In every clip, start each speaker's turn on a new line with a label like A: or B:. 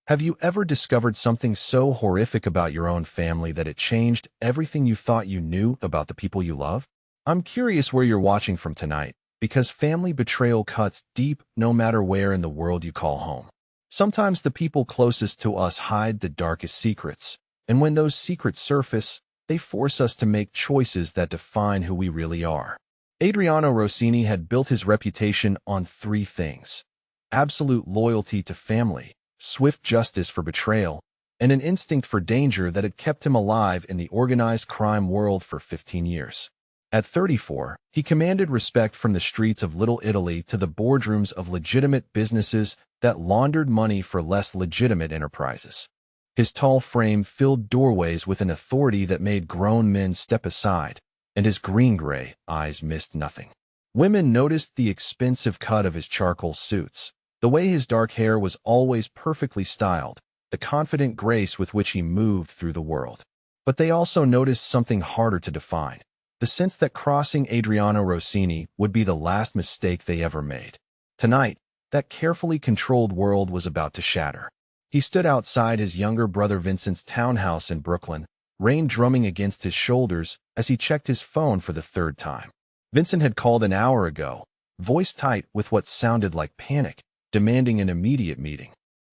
A: Have you ever discovered something so horrific about your own family that it changed everything you thought you knew about the people you love? I'm curious where you're watching from tonight, because family betrayal cuts deep no matter where in the world you call home. Sometimes the people closest to us hide the darkest secrets, and when those secrets surface, they force us to make choices that define who we really are. Adriano Rossini had built his reputation on three things: absolute loyalty to family, swift justice for betrayal, and an instinct for danger that had kept him alive in the organized crime world for 15 years. At 34, he commanded respect from the streets of Little Italy to the boardrooms of legitimate businesses that laundered money for less legitimate enterprises. His tall frame filled doorways with an authority that made grown men step aside, and his green-gray eyes missed nothing. Women noticed the expensive cut of his charcoal suits, the way his dark hair was always perfectly styled, the confident grace with which he moved through the world. But they also noticed something harder to define: the sense that crossing Adriano Rossini would be the last mistake they ever made. Tonight, that carefully controlled world was about to shatter. He stood outside his younger brother Vincent's townhouse in Brooklyn, rain drumming against his shoulders as he checked his phone for the third time. Vincent had called an hour ago, voice tight with what sounded like panic, demanding an immediate meeting.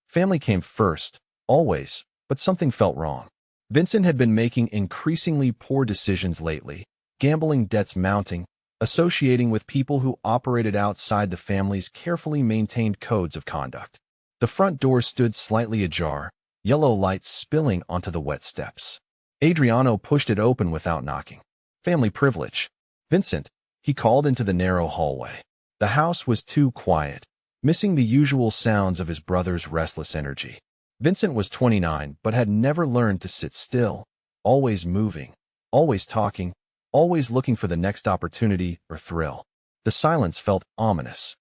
A: Family came first, always, but something felt wrong. Vincent had been making increasingly poor decisions lately, gambling debts mounting, associating with people who operated outside the family's carefully maintained codes of conduct. The front door stood slightly ajar, yellow light spilling onto the wet steps. Adriano pushed it open without knocking. Family privilege. Vincent, he called into the narrow hallway. The house was too quiet, missing the usual sounds of his brother's restless energy. Vincent was 29, but had never learned to sit still, always moving, always talking, always looking for the next opportunity or thrill. The silence felt ominous.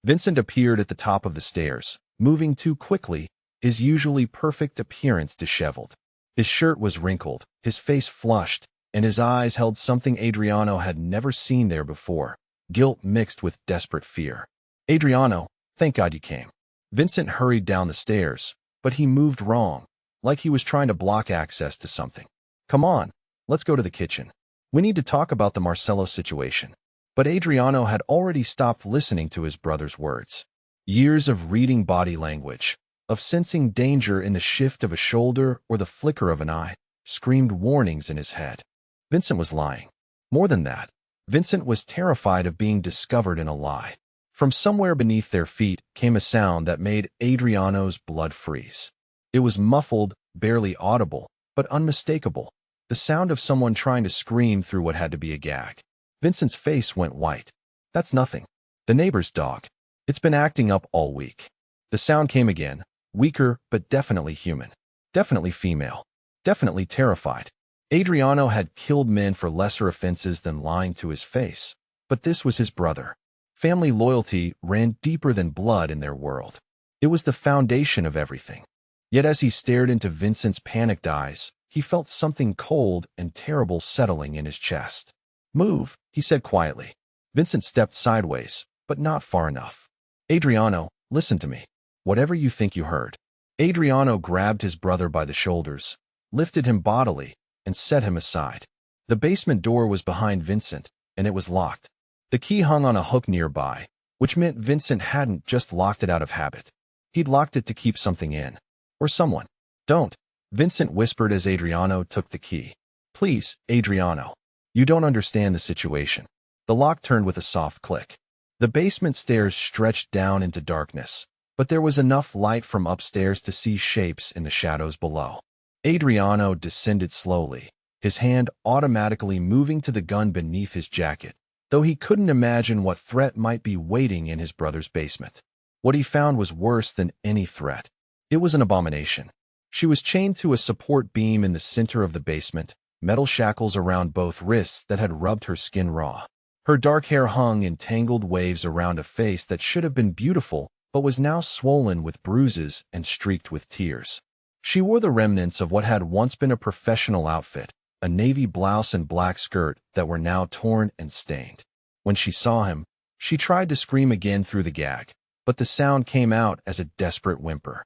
A: Vincent appeared at the top of the stairs, moving too quickly, his usually perfect appearance disheveled. His shirt was wrinkled, his face flushed, and his eyes held something Adriano had never seen there before: guilt mixed with desperate fear. "Adriano, thank God you came." Vincent hurried down the stairs, but he moved wrong, like he was trying to block access to something. "Come on, let's go to the kitchen. We need to talk about the Marcello situation." But Adriano had already stopped listening to his brother's words. Years of reading body language, of sensing danger in the shift of a shoulder or the flicker of an eye, screamed warnings in his head. Vincent was lying. More than that, Vincent was terrified of being discovered in a lie. From somewhere beneath their feet came a sound that made Adriano's blood freeze. It was muffled, barely audible, but unmistakable. The sound of someone trying to scream through what had to be a gag. Vincent's face went white. "That's nothing. The neighbor's dog. It's been acting up all week." The sound came again, weaker but definitely human. Definitely female. Definitely terrified. Adriano had killed men for lesser offenses than lying to his face. But this was his brother. Family loyalty ran deeper than blood in their world. It was the foundation of everything. Yet as he stared into Vincent's panicked eyes, he felt something cold and terrible settling in his chest. "Move," he said quietly. Vincent stepped sideways, but not far enough. "Adriano, listen to me. Whatever you think you heard." Adriano grabbed his brother by the shoulders, lifted him bodily, and set him aside. The basement door was behind Vincent, and it was locked. The key hung on a hook nearby, which meant Vincent hadn't just locked it out of habit. He'd locked it to keep something in. Or someone. "Don't," Vincent whispered as Adriano took the key. "Please, Adriano. You don't understand the situation." The lock turned with a soft click. The basement stairs stretched down into darkness, but there was enough light from upstairs to see shapes in the shadows below. Adriano descended slowly, his hand automatically moving to the gun beneath his jacket, though he couldn't imagine what threat might be waiting in his brother's basement. What he found was worse than any threat. It was an abomination. She was chained to a support beam in the center of the basement, metal shackles around both wrists that had rubbed her skin raw. Her dark hair hung in tangled waves around a face that should have been beautiful, but was now swollen with bruises and streaked with tears. She wore the remnants of what had once been a professional outfit, a navy blouse and black skirt that were now torn and stained. When she saw him, she tried to scream again through the gag, but the sound came out as a desperate whimper.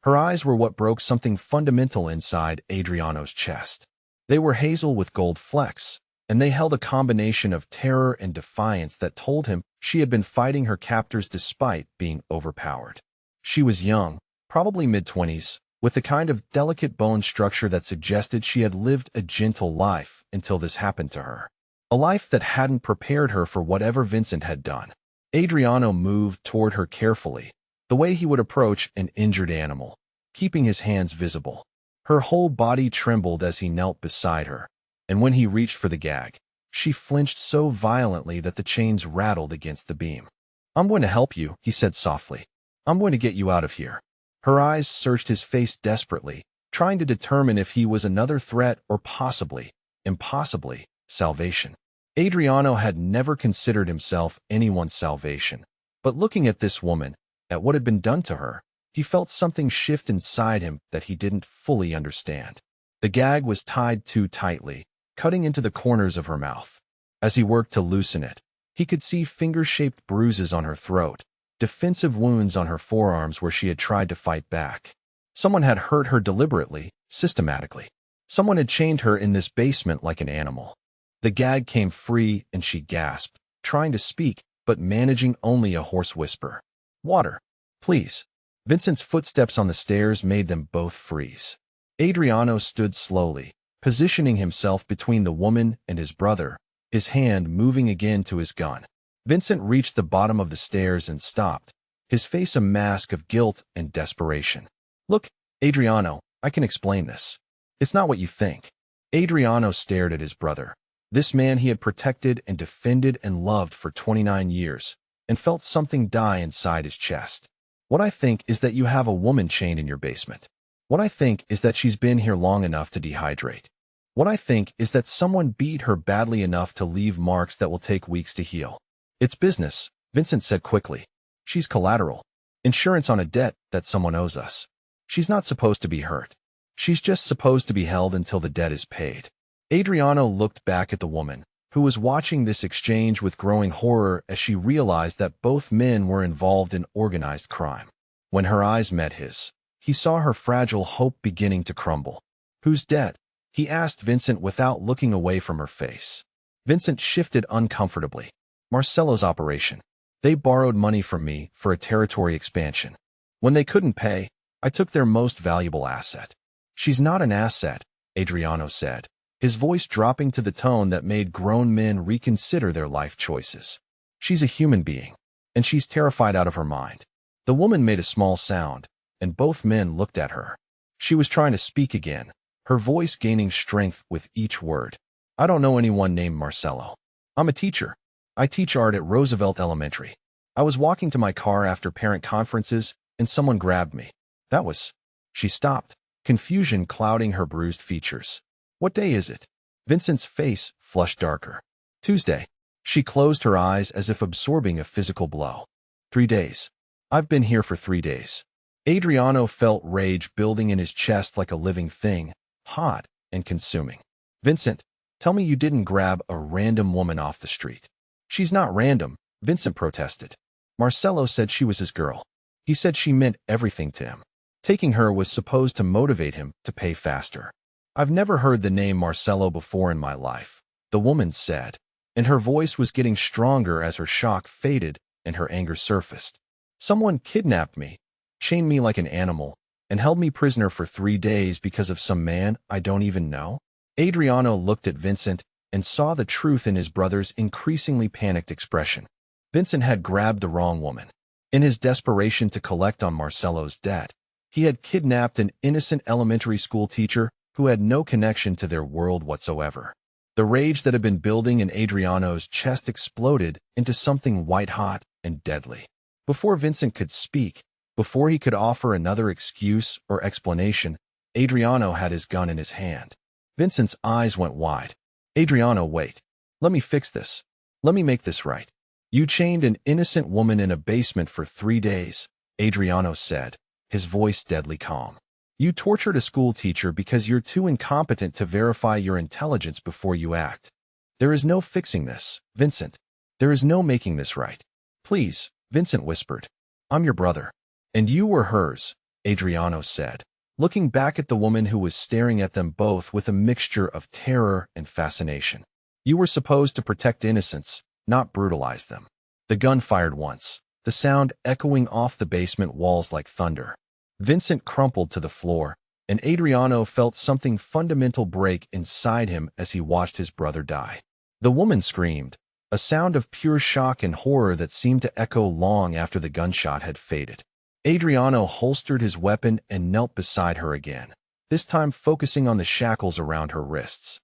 A: Her eyes were what broke something fundamental inside Adriano's chest. They were hazel with gold flecks, and they held a combination of terror and defiance that told him she had been fighting her captors despite being overpowered. She was young, probably mid-20s, with the kind of delicate bone structure that suggested she had lived a gentle life until this happened to her. A life that hadn't prepared her for whatever Vincent had done. Adriano moved toward her carefully, the way he would approach an injured animal, keeping his hands visible. Her whole body trembled as he knelt beside her, and when he reached for the gag, she flinched so violently that the chains rattled against the beam. "I'm going to help you," he said softly. "I'm going to get you out of here." Her eyes searched his face desperately, trying to determine if he was another threat or possibly, impossibly, salvation. Adriano had never considered himself anyone's salvation, but looking at this woman, at what had been done to her, he felt something shift inside him that he didn't fully understand. The gag was tied too tightly, cutting into the corners of her mouth. As he worked to loosen it, he could see finger-shaped bruises on her throat, defensive wounds on her forearms where she had tried to fight back. Someone had hurt her deliberately, systematically. Someone had chained her in this basement like an animal. The gag came free and she gasped, trying to speak, but managing only a hoarse whisper. "Water, please." Vincent's footsteps on the stairs made them both freeze. Adriano stood slowly, positioning himself between the woman and his brother, his hand moving again to his gun. Vincent reached the bottom of the stairs and stopped, his face a mask of guilt and desperation. "Look, Adriano, I can explain this. It's not what you think." Adriano stared at his brother, this man he had protected and defended and loved for 29 years, and felt something die inside his chest. "What I think is that you have a woman chained in your basement. What I think is that she's been here long enough to dehydrate. What I think is that someone beat her badly enough to leave marks that will take weeks to heal. It's business," Vincent said quickly. "She's collateral. Insurance on a debt that someone owes us. She's not supposed to be hurt. She's just supposed to be held until the debt is paid." Adriano looked back at the woman, who was watching this exchange with growing horror as she realized that both men were involved in organized crime. When her eyes met his, he saw her fragile hope beginning to crumble. "Who's dead?" he asked Vincent without looking away from her face. Vincent shifted uncomfortably. "Marcello's operation. They borrowed money from me for a territory expansion. When they couldn't pay, I took their most valuable asset." "She's not an asset," Adriano said, his voice dropping to the tone that made grown men reconsider their life choices. "She's a human being, and she's terrified out of her mind." The woman made a small sound, and both men looked at her. She was trying to speak again, her voice gaining strength with each word. "I don't know anyone named Marcello. I'm a teacher. I teach art at Roosevelt Elementary. I was walking to my car after parent conferences, and someone grabbed me. That was..." She stopped, confusion clouding her bruised features. "What day is it?" Vincent's face flushed darker. "Tuesday." She closed her eyes as if absorbing a physical blow. 3 days. I've been here for 3 days." Adriano felt rage building in his chest like a living thing, hot and consuming. "Vincent, tell me you didn't grab a random woman off the street." "She's not random," Vincent protested. "Marcello said she was his girl. He said she meant everything to him. Taking her was supposed to motivate him to pay faster." "I've never heard the name Marcello before in my life," the woman said, and her voice was getting stronger as her shock faded and her anger surfaced. "Someone kidnapped me, chained me like an animal, and held me prisoner for 3 days because of some man I don't even know." Adriano looked at Vincent and saw the truth in his brother's increasingly panicked expression. Vincent had grabbed the wrong woman. In his desperation to collect on Marcello's debt, he had kidnapped an innocent elementary school teacher who had no connection to their world whatsoever. The rage that had been building in Adriano's chest exploded into something white-hot and deadly. Before Vincent could speak, before he could offer another excuse or explanation, Adriano had his gun in his hand. Vincent's eyes went wide. "Adriano, wait. Let me fix this. Let me make this right. You chained an innocent woman in a basement for 3 days, Adriano said, his voice deadly calm. You tortured a school teacher because you're too incompetent to verify your intelligence before you act. There is no fixing this, Vincent. There is no making this right. Please, Vincent whispered. I'm your brother. And you were hers. Adriano said, looking back at the woman who was staring at them both with a mixture of terror and fascination. You were supposed to protect innocents, not brutalize them. The gun fired once, the sound echoing off the basement walls like thunder. Vincent crumpled to the floor, and Adriano felt something fundamental break inside him as he watched his brother die. The woman screamed, a sound of pure shock and horror that seemed to echo long after the gunshot had faded. Adriano holstered his weapon and knelt beside her again, this time focusing on the shackles around her wrists.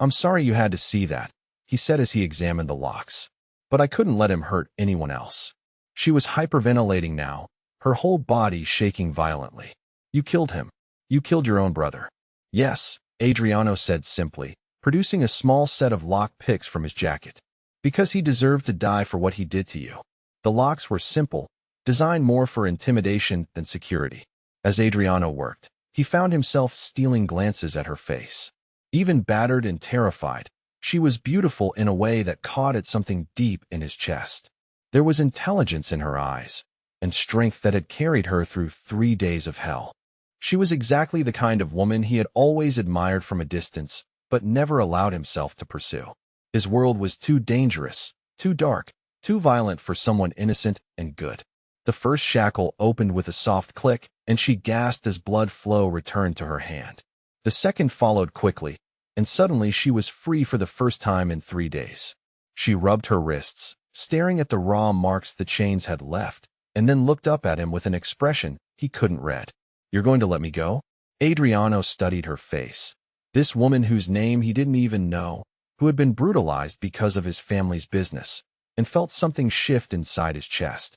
A: "I'm sorry you had to see that," he said as he examined the locks. "But I couldn't let him hurt anyone else." She was hyperventilating now, her whole body shaking violently. "You killed him. You killed your own brother." "Yes," Adriano said simply, producing a small set of lock picks from his jacket. "Because he deserved to die for what he did to you." The locks were simple, designed more for intimidation than security. As Adriano worked, he found himself stealing glances at her face. Even battered and terrified, she was beautiful in a way that caught at something deep in his chest. There was intelligence in her eyes, and strength that had carried her through 3 days of hell. She was exactly the kind of woman he had always admired from a distance, but never allowed himself to pursue. His world was too dangerous, too dark, too violent for someone innocent and good. The first shackle opened with a soft click, and she gasped as blood flow returned to her hand. The second followed quickly, and suddenly she was free for the first time in 3 days. She rubbed her wrists, staring at the raw marks the chains had left, and then looked up at him with an expression he couldn't read. "You're going to let me go?" Adriano studied her face. This woman whose name he didn't even know, who had been brutalized because of his family's business, and felt something shift inside his chest.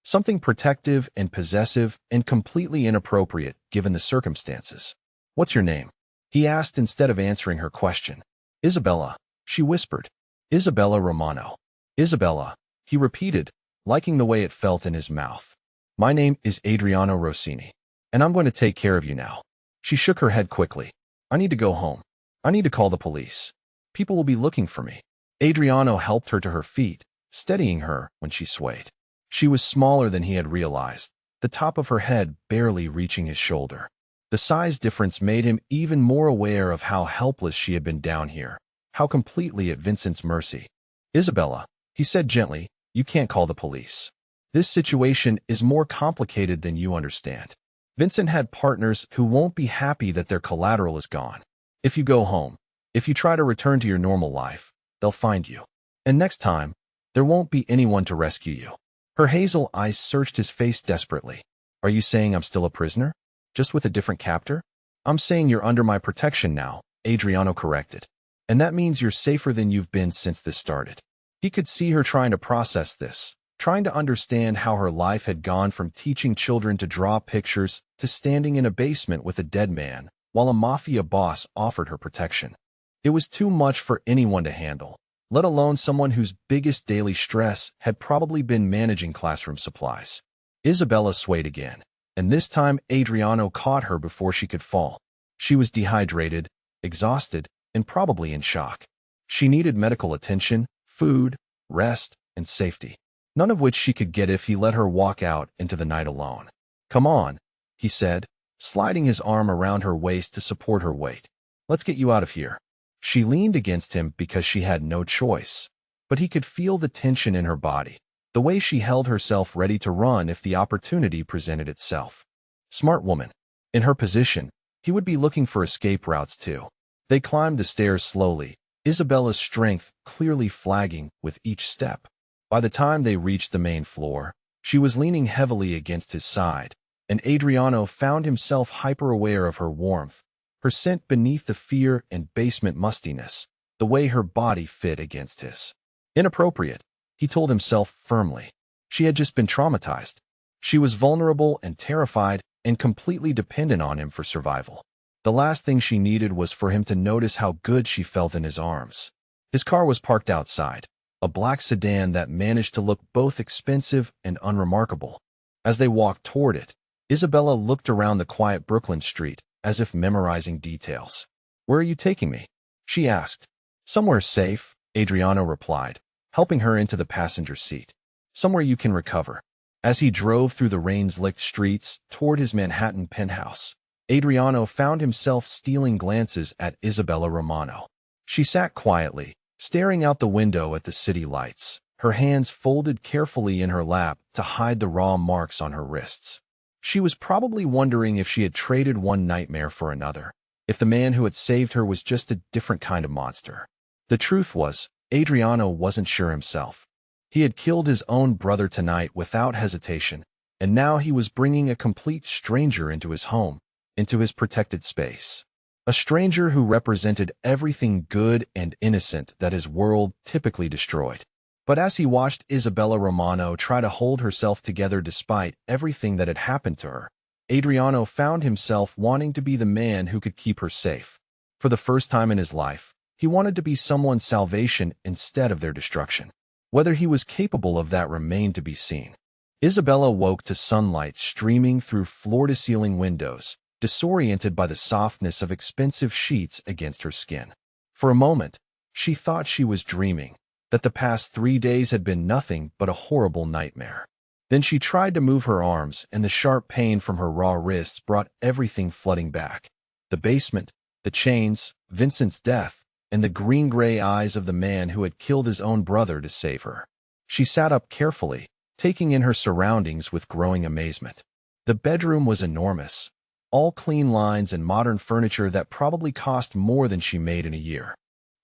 A: Something protective and possessive and completely inappropriate given the circumstances. "What's your name?" he asked instead of answering her question. "Isabella," she whispered. "Isabella Romano." "Isabella," he repeated, liking the way it felt in his mouth. "My name is Adriano Rossini, and I'm going to take care of you now." She shook her head quickly. "I need to go home. I need to call the police. People will be looking for me." Adriano helped her to her feet, steadying her when she swayed. She was smaller than he had realized, the top of her head barely reaching his shoulder. The size difference made him even more aware of how helpless she had been down here, how completely at Vincent's mercy. "Isabella," he said gently, "you can't call the police. This situation is more complicated than you understand. Vincent had partners who won't be happy that their collateral is gone. If you go home, if you try to return to your normal life, they'll find you. And next time, there won't be anyone to rescue you." Her hazel eyes searched his face desperately. "Are you saying I'm still a prisoner? Just with a different captor?" "I'm saying you're under my protection now," Adriano corrected. "And that means you're safer than you've been since this started." He could see her trying to process this, trying to understand how her life had gone from teaching children to draw pictures to standing in a basement with a dead man, while a mafia boss offered her protection. It was too much for anyone to handle, let alone someone whose biggest daily stress had probably been managing classroom supplies. Isabella swayed again, and this time Adriano caught her before she could fall. She was dehydrated, exhausted, and probably in shock. She needed medical attention, food, rest, and safety, none of which she could get if he let her walk out into the night alone. "Come on," he said, sliding his arm around her waist to support her weight. "Let's get you out of here." She leaned against him because she had no choice, but he could feel the tension in her body, the way she held herself ready to run if the opportunity presented itself. Smart woman. In her position, he would be looking for escape routes too. They climbed the stairs slowly, Isabella's strength clearly flagging with each step. By the time they reached the main floor, she was leaning heavily against his side, and Adriano found himself hyper-aware of her warmth, her scent beneath the fear and basement mustiness, the way her body fit against his. Inappropriate, he told himself firmly. She had just been traumatized. She was vulnerable and terrified and completely dependent on him for survival. The last thing she needed was for him to notice how good she felt in his arms. His car was parked outside, a black sedan that managed to look both expensive and unremarkable. As they walked toward it, Isabella looked around the quiet Brooklyn street, as if memorizing details. "Where are you taking me?" she asked. "Somewhere safe," Adriano replied, helping her into the passenger seat. "Somewhere you can recover." As he drove through the rain-slicked streets toward his Manhattan penthouse, Adriano found himself stealing glances at Isabella Romano. She sat quietly, staring out the window at the city lights, her hands folded carefully in her lap to hide the raw marks on her wrists. She was probably wondering if she had traded one nightmare for another, if the man who had saved her was just a different kind of monster. The truth was, Adriano wasn't sure himself. He had killed his own brother tonight without hesitation, and now he was bringing a complete stranger into his home, into his protected space. A stranger who represented everything good and innocent that his world typically destroyed. But as he watched Isabella Romano try to hold herself together despite everything that had happened to her, Adriano found himself wanting to be the man who could keep her safe. For the first time in his life, he wanted to be someone's salvation instead of their destruction. Whether he was capable of that remained to be seen. Isabella woke to sunlight streaming through floor-to-ceiling windows, disoriented by the softness of expensive sheets against her skin. For a moment, she thought she was dreaming, that the past 3 days had been nothing but a horrible nightmare. Then she tried to move her arms, and the sharp pain from her raw wrists brought everything flooding back. The basement, the chains, Vincent's death, and the green-gray eyes of the man who had killed his own brother to save her. She sat up carefully, taking in her surroundings with growing amazement. The bedroom was enormous, all clean lines and modern furniture that probably cost more than she made in a year.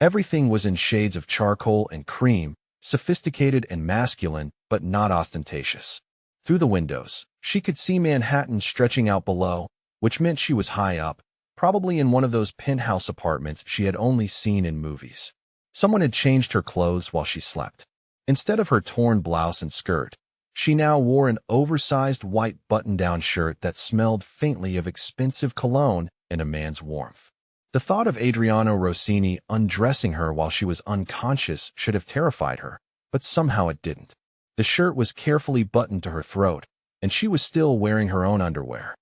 A: Everything was in shades of charcoal and cream, sophisticated and masculine, but not ostentatious. Through the windows, she could see Manhattan stretching out below, which meant she was high up, probably in one of those penthouse apartments she had only seen in movies. Someone had changed her clothes while she slept. Instead of her torn blouse and skirt, she now wore an oversized white button-down shirt that smelled faintly of expensive cologne and a man's warmth. The thought of Adriano Rossini undressing her while she was unconscious should have terrified her, but somehow it didn't. The shirt was carefully buttoned to her throat, and she was still wearing her own underwear.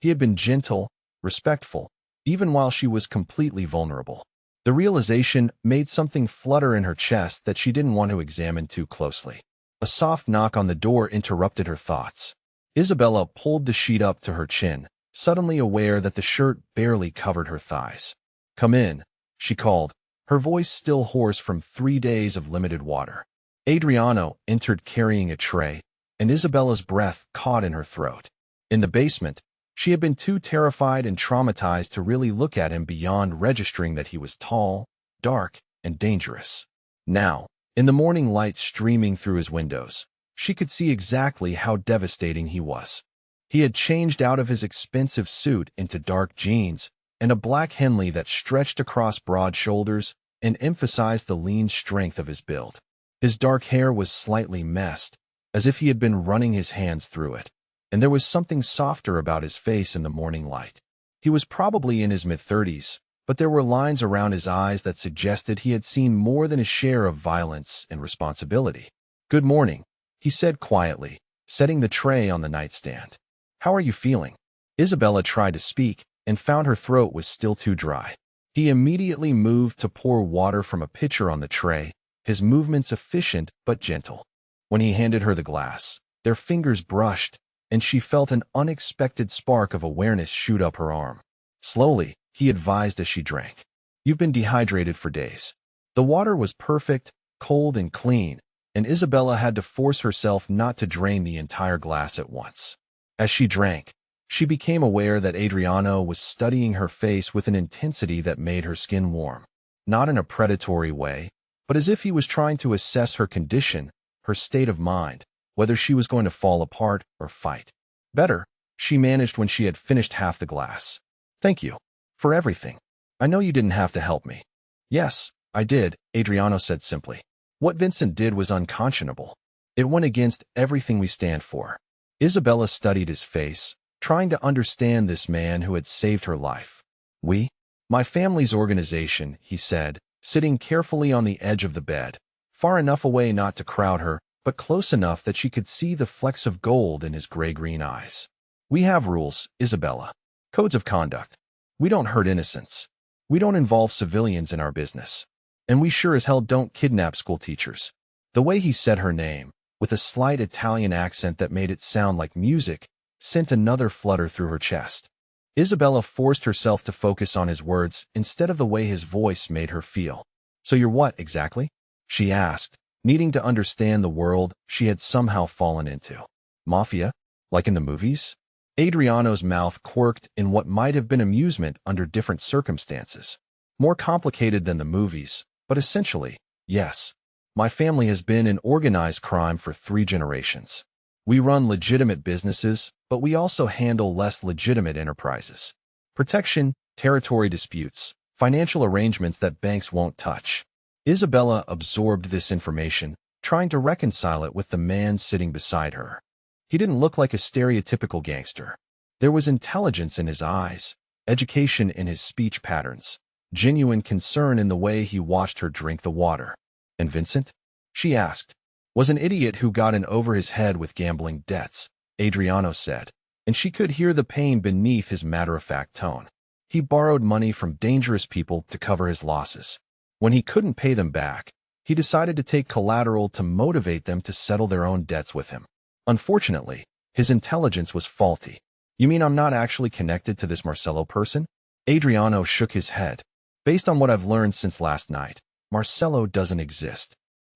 A: He had been gentle, respectful, even while she was completely vulnerable. The realization made something flutter in her chest that she didn't want to examine too closely. A soft knock on the door interrupted her thoughts. Isabella pulled the sheet up to her chin, suddenly aware that the shirt barely covered her thighs. "Come in," she called, her voice still hoarse from 3 days of limited water. Adriano entered carrying a tray, and Isabella's breath caught in her throat. In the basement, she had been too terrified and traumatized to really look at him beyond registering that he was tall, dark, and dangerous. Now, in the morning light streaming through his windows, she could see exactly how devastating he was. He had changed out of his expensive suit into dark jeans and a black Henley that stretched across broad shoulders and emphasized the lean strength of his build. His dark hair was slightly messed, as if he had been running his hands through it, and there was something softer about his face in the morning light. He was probably in his mid-30s, but there were lines around his eyes that suggested he had seen more than his share of violence and responsibility. "Good morning," he said quietly, setting the tray on the nightstand. "How are you feeling?" Isabella tried to speak and found her throat was still too dry. He immediately moved to pour water from a pitcher on the tray, his movements efficient but gentle. When he handed her the glass, their fingers brushed, and she felt an unexpected spark of awareness shoot up her arm. Slowly, he advised as she drank. "You've been dehydrated for days." The water was perfect, cold and clean, and Isabella had to force herself not to drain the entire glass at once. As she drank, she became aware that Adriano was studying her face with an intensity that made her skin warm. Not in a predatory way, but as if he was trying to assess her condition, her state of mind, whether she was going to fall apart or fight. "Better," she managed when she had finished half the glass. "Thank you. For everything. I know you didn't have to help me." "Yes, I did," Adriano said simply. "What Vincent did was unconscionable. It went against everything we stand for." Isabella studied his face, trying to understand this man who had saved her life. "We? My family's organization," he said, sitting carefully on the edge of the bed, far enough away not to crowd her, but close enough that she could see the flecks of gold in his gray-green eyes. "We have rules, Isabella. Codes of conduct. We don't hurt innocents. We don't involve civilians in our business. And we sure as hell don't kidnap school teachers." The way he said her name, with a slight Italian accent that made it sound like music, sent another flutter through her chest. Isabella forced herself to focus on his words instead of the way his voice made her feel. "So you're what, exactly?" she asked, needing to understand the world she had somehow fallen into. "Mafia? Like in the movies?" Adriano's mouth quirked in what might have been amusement under different circumstances. "More complicated than the movies, but essentially, yes. My family has been in organized crime for 3 generations. We run legitimate businesses, but we also handle less legitimate enterprises. Protection, territory disputes, financial arrangements that banks won't touch." Isabella absorbed this information, trying to reconcile it with the man sitting beside her. He didn't look like a stereotypical gangster. There was intelligence in his eyes, education in his speech patterns, genuine concern in the way he watched her drink the water. "And Vincent?" she asked. "Was an idiot who got in over his head with gambling debts," Adriano said, and she could hear the pain beneath his matter-of-fact tone. "He borrowed money from dangerous people to cover his losses. When he couldn't pay them back, he decided to take collateral to motivate them to settle their own debts with him. Unfortunately, his intelligence was faulty." "You mean I'm not actually connected to this Marcello person?" Adriano shook his head. "Based on what I've learned since last night, Marcello doesn't exist.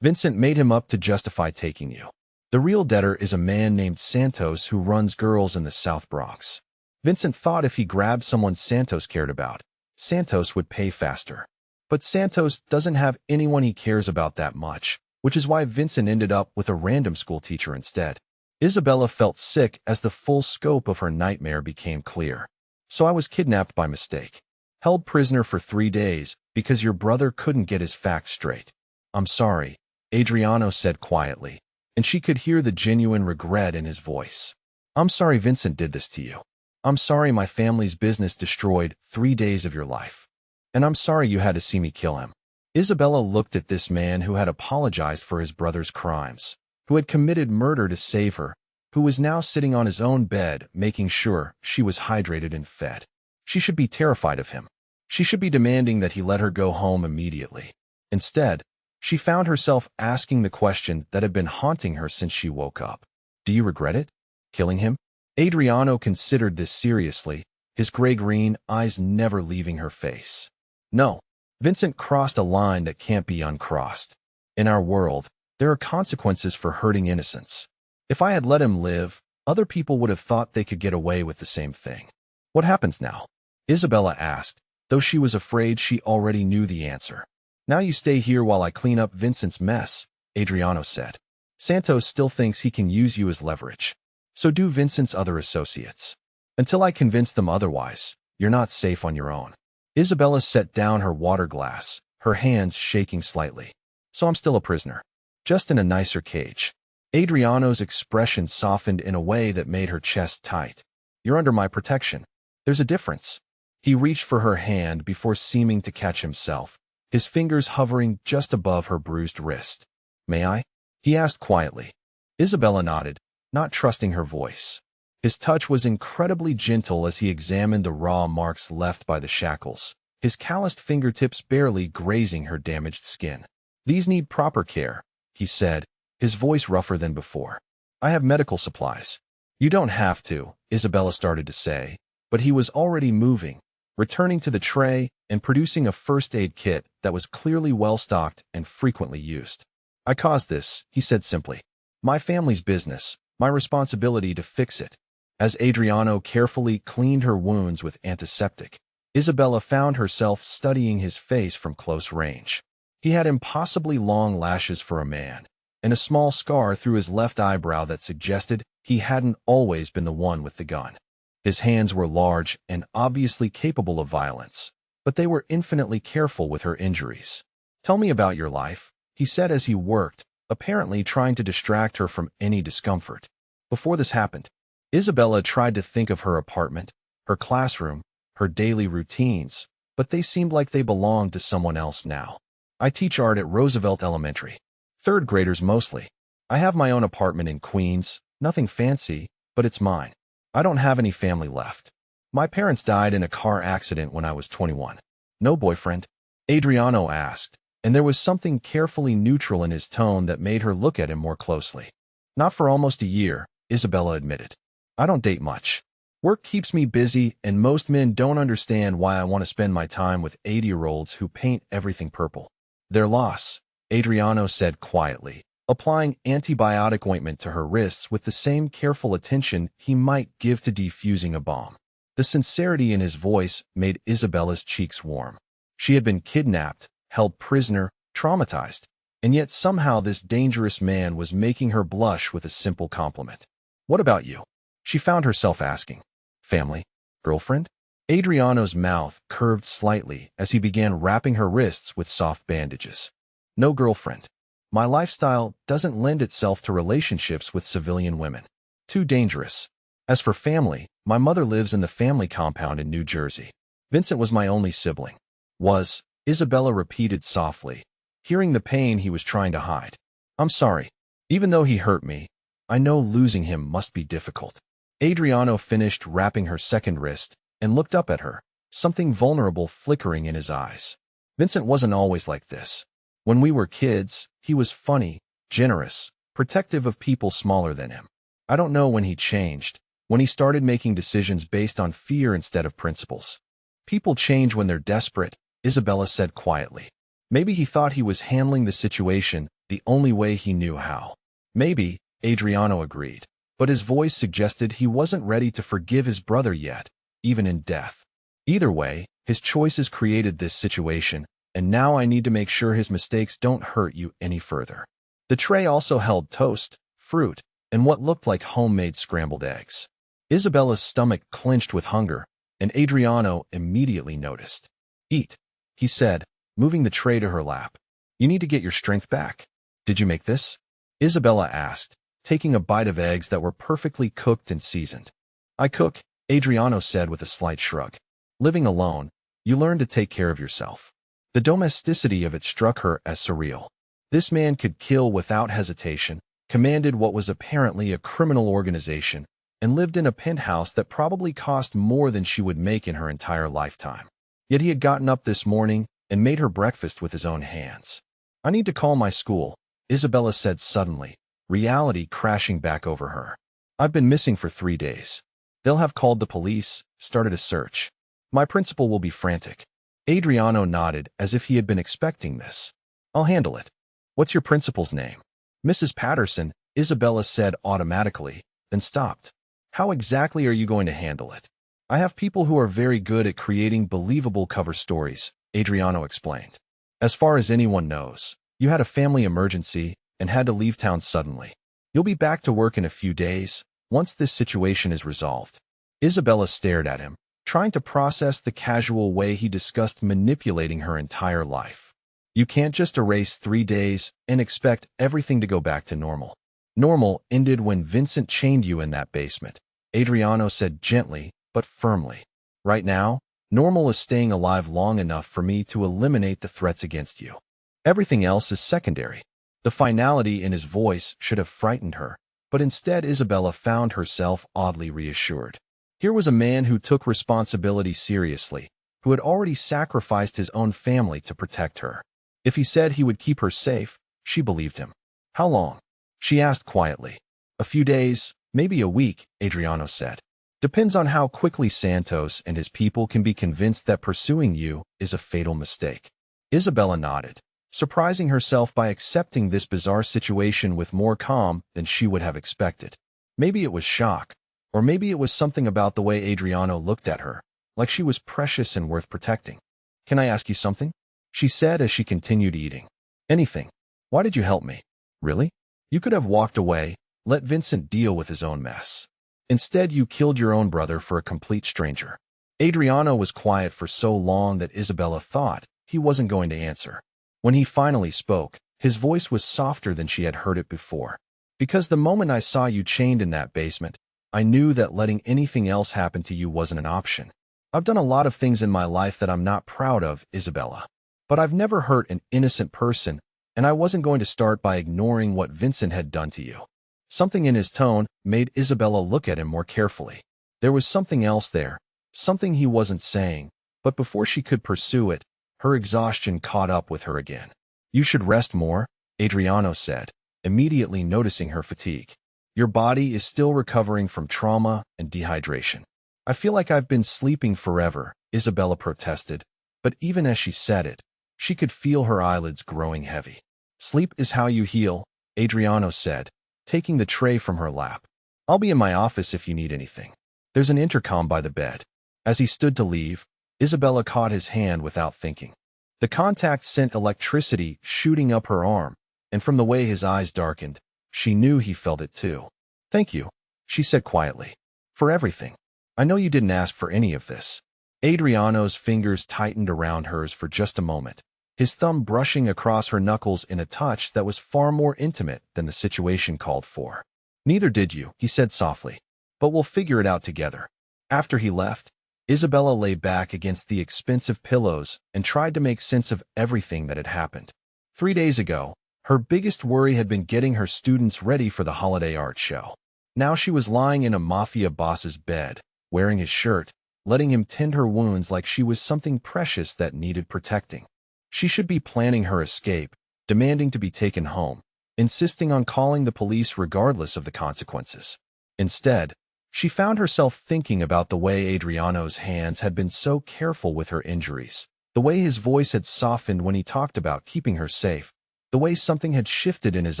A: Vincent made him up to justify taking you. The real debtor is a man named Santos who runs girls in the South Bronx. Vincent thought if he grabbed someone Santos cared about, Santos would pay faster. But Santos doesn't have anyone he cares about that much, which is why Vincent ended up with a random school teacher instead." Isabella felt sick as the full scope of her nightmare became clear. "So I was kidnapped by mistake. Held prisoner for 3 days because your brother couldn't get his facts straight." "I'm sorry," Adriano said quietly, and she could hear the genuine regret in his voice. "I'm sorry Vincent did this to you. I'm sorry my family's business destroyed 3 days of your life. And I'm sorry you had to see me kill him." Isabella looked at this man who had apologized for his brother's crimes, who had committed murder to save her, who was now sitting on his own bed making sure she was hydrated and fed. She should be terrified of him. She should be demanding that he let her go home immediately. Instead, she found herself asking the question that had been haunting her since she woke up. "Do you regret it? Killing him?" Adriano considered this seriously, his gray-green eyes never leaving her face. "No. Vincent crossed a line that can't be uncrossed. In our world, there are consequences for hurting innocents. If I had let him live, other people would have thought they could get away with the same thing." "What happens now?" Isabella asked, though she was afraid she already knew the answer. "Now you stay here while I clean up Vincent's mess," Adriano said. "Santos still thinks he can use you as leverage. So do Vincent's other associates. Until I convince them otherwise, you're not safe on your own." Isabella set down her water glass, her hands shaking slightly. "So I'm still a prisoner, just in a nicer cage." Adriano's expression softened in a way that made her chest tight. "You're under my protection. There's a difference." He reached for her hand before seeming to catch himself, his fingers hovering just above her bruised wrist. "May I?" he asked quietly. Isabella nodded, not trusting her voice. His touch was incredibly gentle as he examined the raw marks left by the shackles, his calloused fingertips barely grazing her damaged skin. "These need proper care," he said, his voice rougher than before. "I have medical supplies." "You don't have to," Isabella started to say, but he was already moving, returning to the tray and producing a first aid kit that was clearly well-stocked and frequently used. "I caused this," he said simply. "My family's business, my responsibility to fix it." As Adriano carefully cleaned her wounds with antiseptic, Isabella found herself studying his face from close range. He had impossibly long lashes for a man, and a small scar through his left eyebrow that suggested he hadn't always been the one with the gun. His hands were large and obviously capable of violence, but they were infinitely careful with her injuries. "Tell me about your life," he said as he worked, apparently trying to distract her from any discomfort. Before this happened, Isabella tried to think of her apartment, her classroom, her daily routines, but they seemed like they belonged to someone else now. "I teach art at Roosevelt Elementary. 3rd graders mostly. I have my own apartment in Queens, nothing fancy, but it's mine. I don't have any family left. My parents died in a car accident when I was 21. No boyfriend?" Adriano asked, and there was something carefully neutral in his tone that made her look at him more closely. Not for almost a year, Isabella admitted. I don't date much. Work keeps me busy, and most men don't understand why I want to spend my time with 80-year-olds who paint everything purple. Their loss, Adriano said quietly, applying antibiotic ointment to her wrists with the same careful attention he might give to defusing a bomb. The sincerity in his voice made Isabella's cheeks warm. She had been kidnapped, held prisoner, traumatized, and yet somehow this dangerous man was making her blush with a simple compliment. What about you? She found herself asking. Family? Girlfriend? Adriano's mouth curved slightly as he began wrapping her wrists with soft bandages. No girlfriend. My lifestyle doesn't lend itself to relationships with civilian women. Too dangerous. As for family, my mother lives in the family compound in New Jersey. Vincent was my only sibling. Was, Isabella repeated softly, hearing the pain he was trying to hide. I'm sorry. Even though he hurt me, I know losing him must be difficult. Adriano finished wrapping her second wrist and looked up at her, something vulnerable flickering in his eyes. Vincent wasn't always like this. When we were kids, he was funny, generous, protective of people smaller than him. I don't know when he changed, when he started making decisions based on fear instead of principles. People change when they're desperate, Isabella said quietly. Maybe he thought he was handling the situation the only way he knew how. Maybe, Adriano agreed, but his voice suggested he wasn't ready to forgive his brother yet, even in death. Either way, his choices created this situation, and now I need to make sure his mistakes don't hurt you any further. The tray also held toast, fruit, and what looked like homemade scrambled eggs. Isabella's stomach clenched with hunger, and Adriano immediately noticed. Eat, he said, moving the tray to her lap. You need to get your strength back. Did you make this? Isabella asked, taking a bite of eggs that were perfectly cooked and seasoned. I cook, Adriano said with a slight shrug. Living alone, you learn to take care of yourself. The domesticity of it struck her as surreal. This man could kill without hesitation, commanded what was apparently a criminal organization, and lived in a penthouse that probably cost more than she would make in her entire lifetime. Yet he had gotten up this morning and made her breakfast with his own hands. I need to call my school, Isabella said suddenly, reality crashing back over her. I've been missing for 3 days. They'll have called the police, started a search. My principal will be frantic. Adriano nodded as if he had been expecting this. I'll handle it. What's your principal's name? Mrs. Patterson, Isabella said automatically, then stopped. How exactly are you going to handle it? I have people who are very good at creating believable cover stories, Adriano explained. As far as anyone knows, you had a family emergency and had to leave town suddenly. You'll be back to work in a few days, once this situation is resolved. Isabella stared at him, trying to process the casual way he discussed manipulating her entire life. You can't just erase 3 days and expect everything to go back to normal. Normal ended when Vincent chained you in that basement, Adriano said gently but firmly. Right now, normal is staying alive long enough for me to eliminate the threats against you. Everything else is secondary. The finality in his voice should have frightened her, but instead Isabella found herself oddly reassured. Here was a man who took responsibility seriously, who had already sacrificed his own family to protect her. If he said he would keep her safe, she believed him. How long? She asked quietly. A few days, maybe a week, Adriano said. Depends on how quickly Santos and his people can be convinced that pursuing you is a fatal mistake. Isabella nodded, surprising herself by accepting this bizarre situation with more calm than she would have expected. Maybe it was shock, or maybe it was something about the way Adriano looked at her, like she was precious and worth protecting. Can I ask you something? She said as she continued eating. Anything. Why did you help me? Really? You could have walked away, let Vincent deal with his own mess. Instead, you killed your own brother for a complete stranger. Adriano was quiet for so long that Isabella thought he wasn't going to answer. When he finally spoke, his voice was softer than she had heard it before. Because the moment I saw you chained in that basement, I knew that letting anything else happen to you wasn't an option. I've done a lot of things in my life that I'm not proud of, Isabella. But I've never hurt an innocent person, and I wasn't going to start by ignoring what Vincent had done to you. Something in his tone made Isabella look at him more carefully. There was something else there, something he wasn't saying, but before she could pursue it, her exhaustion caught up with her again. You should rest more, Adriano said, immediately noticing her fatigue. Your body is still recovering from trauma and dehydration. I feel like I've been sleeping forever, Isabella protested, but even as she said it, she could feel her eyelids growing heavy. Sleep is how you heal, Adriano said, taking the tray from her lap. I'll be in my office if you need anything. There's an intercom by the bed. As he stood to leave, Isabella caught his hand without thinking. The contact sent electricity shooting up her arm, and from the way his eyes darkened, she knew he felt it too. Thank you, she said quietly. For everything. I know you didn't ask for any of this. Adriano's fingers tightened around hers for just a moment, his thumb brushing across her knuckles in a touch that was far more intimate than the situation called for. Neither did you, he said softly. But we'll figure it out together. After he left, Isabella lay back against the expensive pillows and tried to make sense of everything that had happened. 3 days ago, her biggest worry had been getting her students ready for the holiday art show. Now she was lying in a Mafia boss's bed, wearing his shirt, letting him tend her wounds like she was something precious that needed protecting. She should be planning her escape, demanding to be taken home, insisting on calling the police regardless of the consequences. Instead, she found herself thinking about the way Adriano's hands had been so careful with her injuries, the way his voice had softened when he talked about keeping her safe, the way something had shifted in his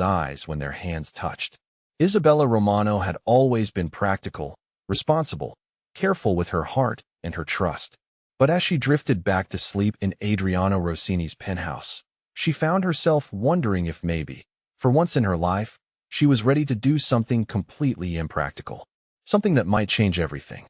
A: eyes when their hands touched. Isabella Romano had always been practical, responsible, careful with her heart and her trust. But as she drifted back to sleep in Adriano Rossini's penthouse, she found herself wondering if maybe, for once in her life, she was ready to do something completely impractical. Something that might change everything.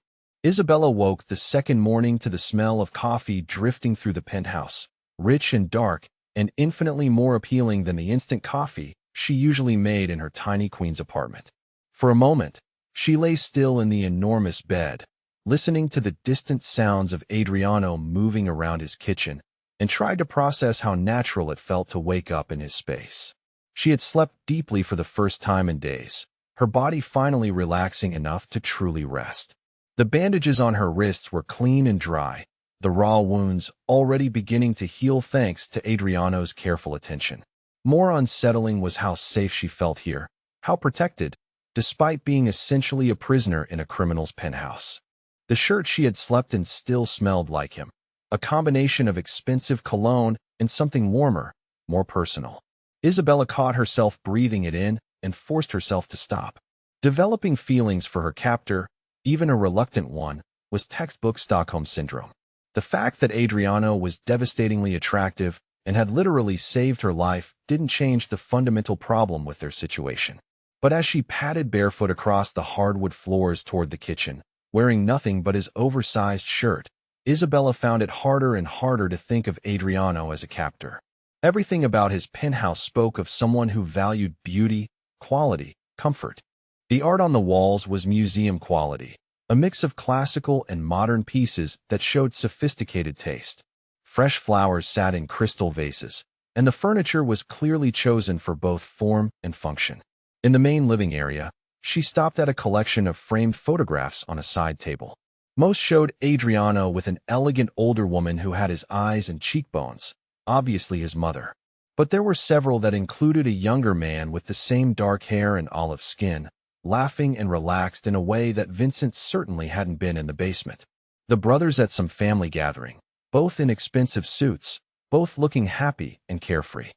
A: Isabella woke the second morning to the smell of coffee drifting through the penthouse, rich and dark and infinitely more appealing than the instant coffee she usually made in her tiny queen's apartment. For a moment, she lay still in the enormous bed, listening to the distant sounds of Adriano moving around his kitchen, and tried to process how natural it felt to wake up in his space. She had slept deeply for the first time in days, her body finally relaxing enough to truly rest. The bandages on her wrists were clean and dry, the raw wounds already beginning to heal thanks to Adriano's careful attention. More unsettling was how safe she felt here, how protected, despite being essentially a prisoner in a criminal's penthouse. The shirt she had slept in still smelled like him, a combination of expensive cologne and something warmer, more personal. Isabella caught herself breathing it in and forced herself to stop. Developing feelings for her captor, even a reluctant one, was textbook Stockholm Syndrome. The fact that Adriano was devastatingly attractive and had literally saved her life didn't change the fundamental problem with their situation. But as she padded barefoot across the hardwood floors toward the kitchen, wearing nothing but his oversized shirt, Isabella found it harder and harder to think of Adriano as a captor. Everything about his penthouse spoke of someone who valued beauty, quality, comfort. The art on the walls was museum quality, a mix of classical and modern pieces that showed sophisticated taste. Fresh flowers sat in crystal vases, and the furniture was clearly chosen for both form and function. In the main living area, she stopped at a collection of framed photographs on a side table. Most showed Adriano with an elegant older woman who had his eyes and cheekbones, obviously his mother. But there were several that included a younger man with the same dark hair and olive skin, laughing and relaxed in a way that Vincent certainly hadn't been in the basement. The brothers at some family gathering, both in expensive suits, both looking happy and carefree.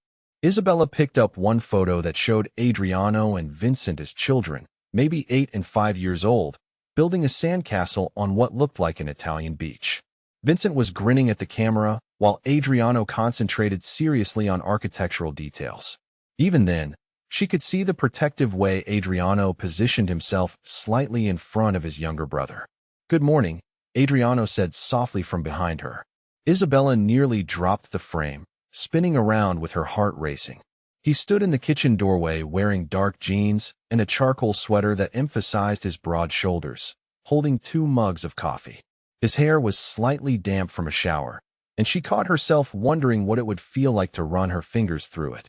A: Isabella picked up one photo that showed Adriano and Vincent as children, maybe 8 and 5 years old, building a sandcastle on what looked like an Italian beach. Vincent was grinning at the camera, while Adriano concentrated seriously on architectural details. Even then, she could see the protective way Adriano positioned himself slightly in front of his younger brother. "Good morning," Adriano said softly from behind her. Isabella nearly dropped the frame, spinning around with her heart racing. He stood in the kitchen doorway wearing dark jeans and a charcoal sweater that emphasized his broad shoulders, holding 2 mugs of coffee. His hair was slightly damp from a shower, and she caught herself wondering what it would feel like to run her fingers through it.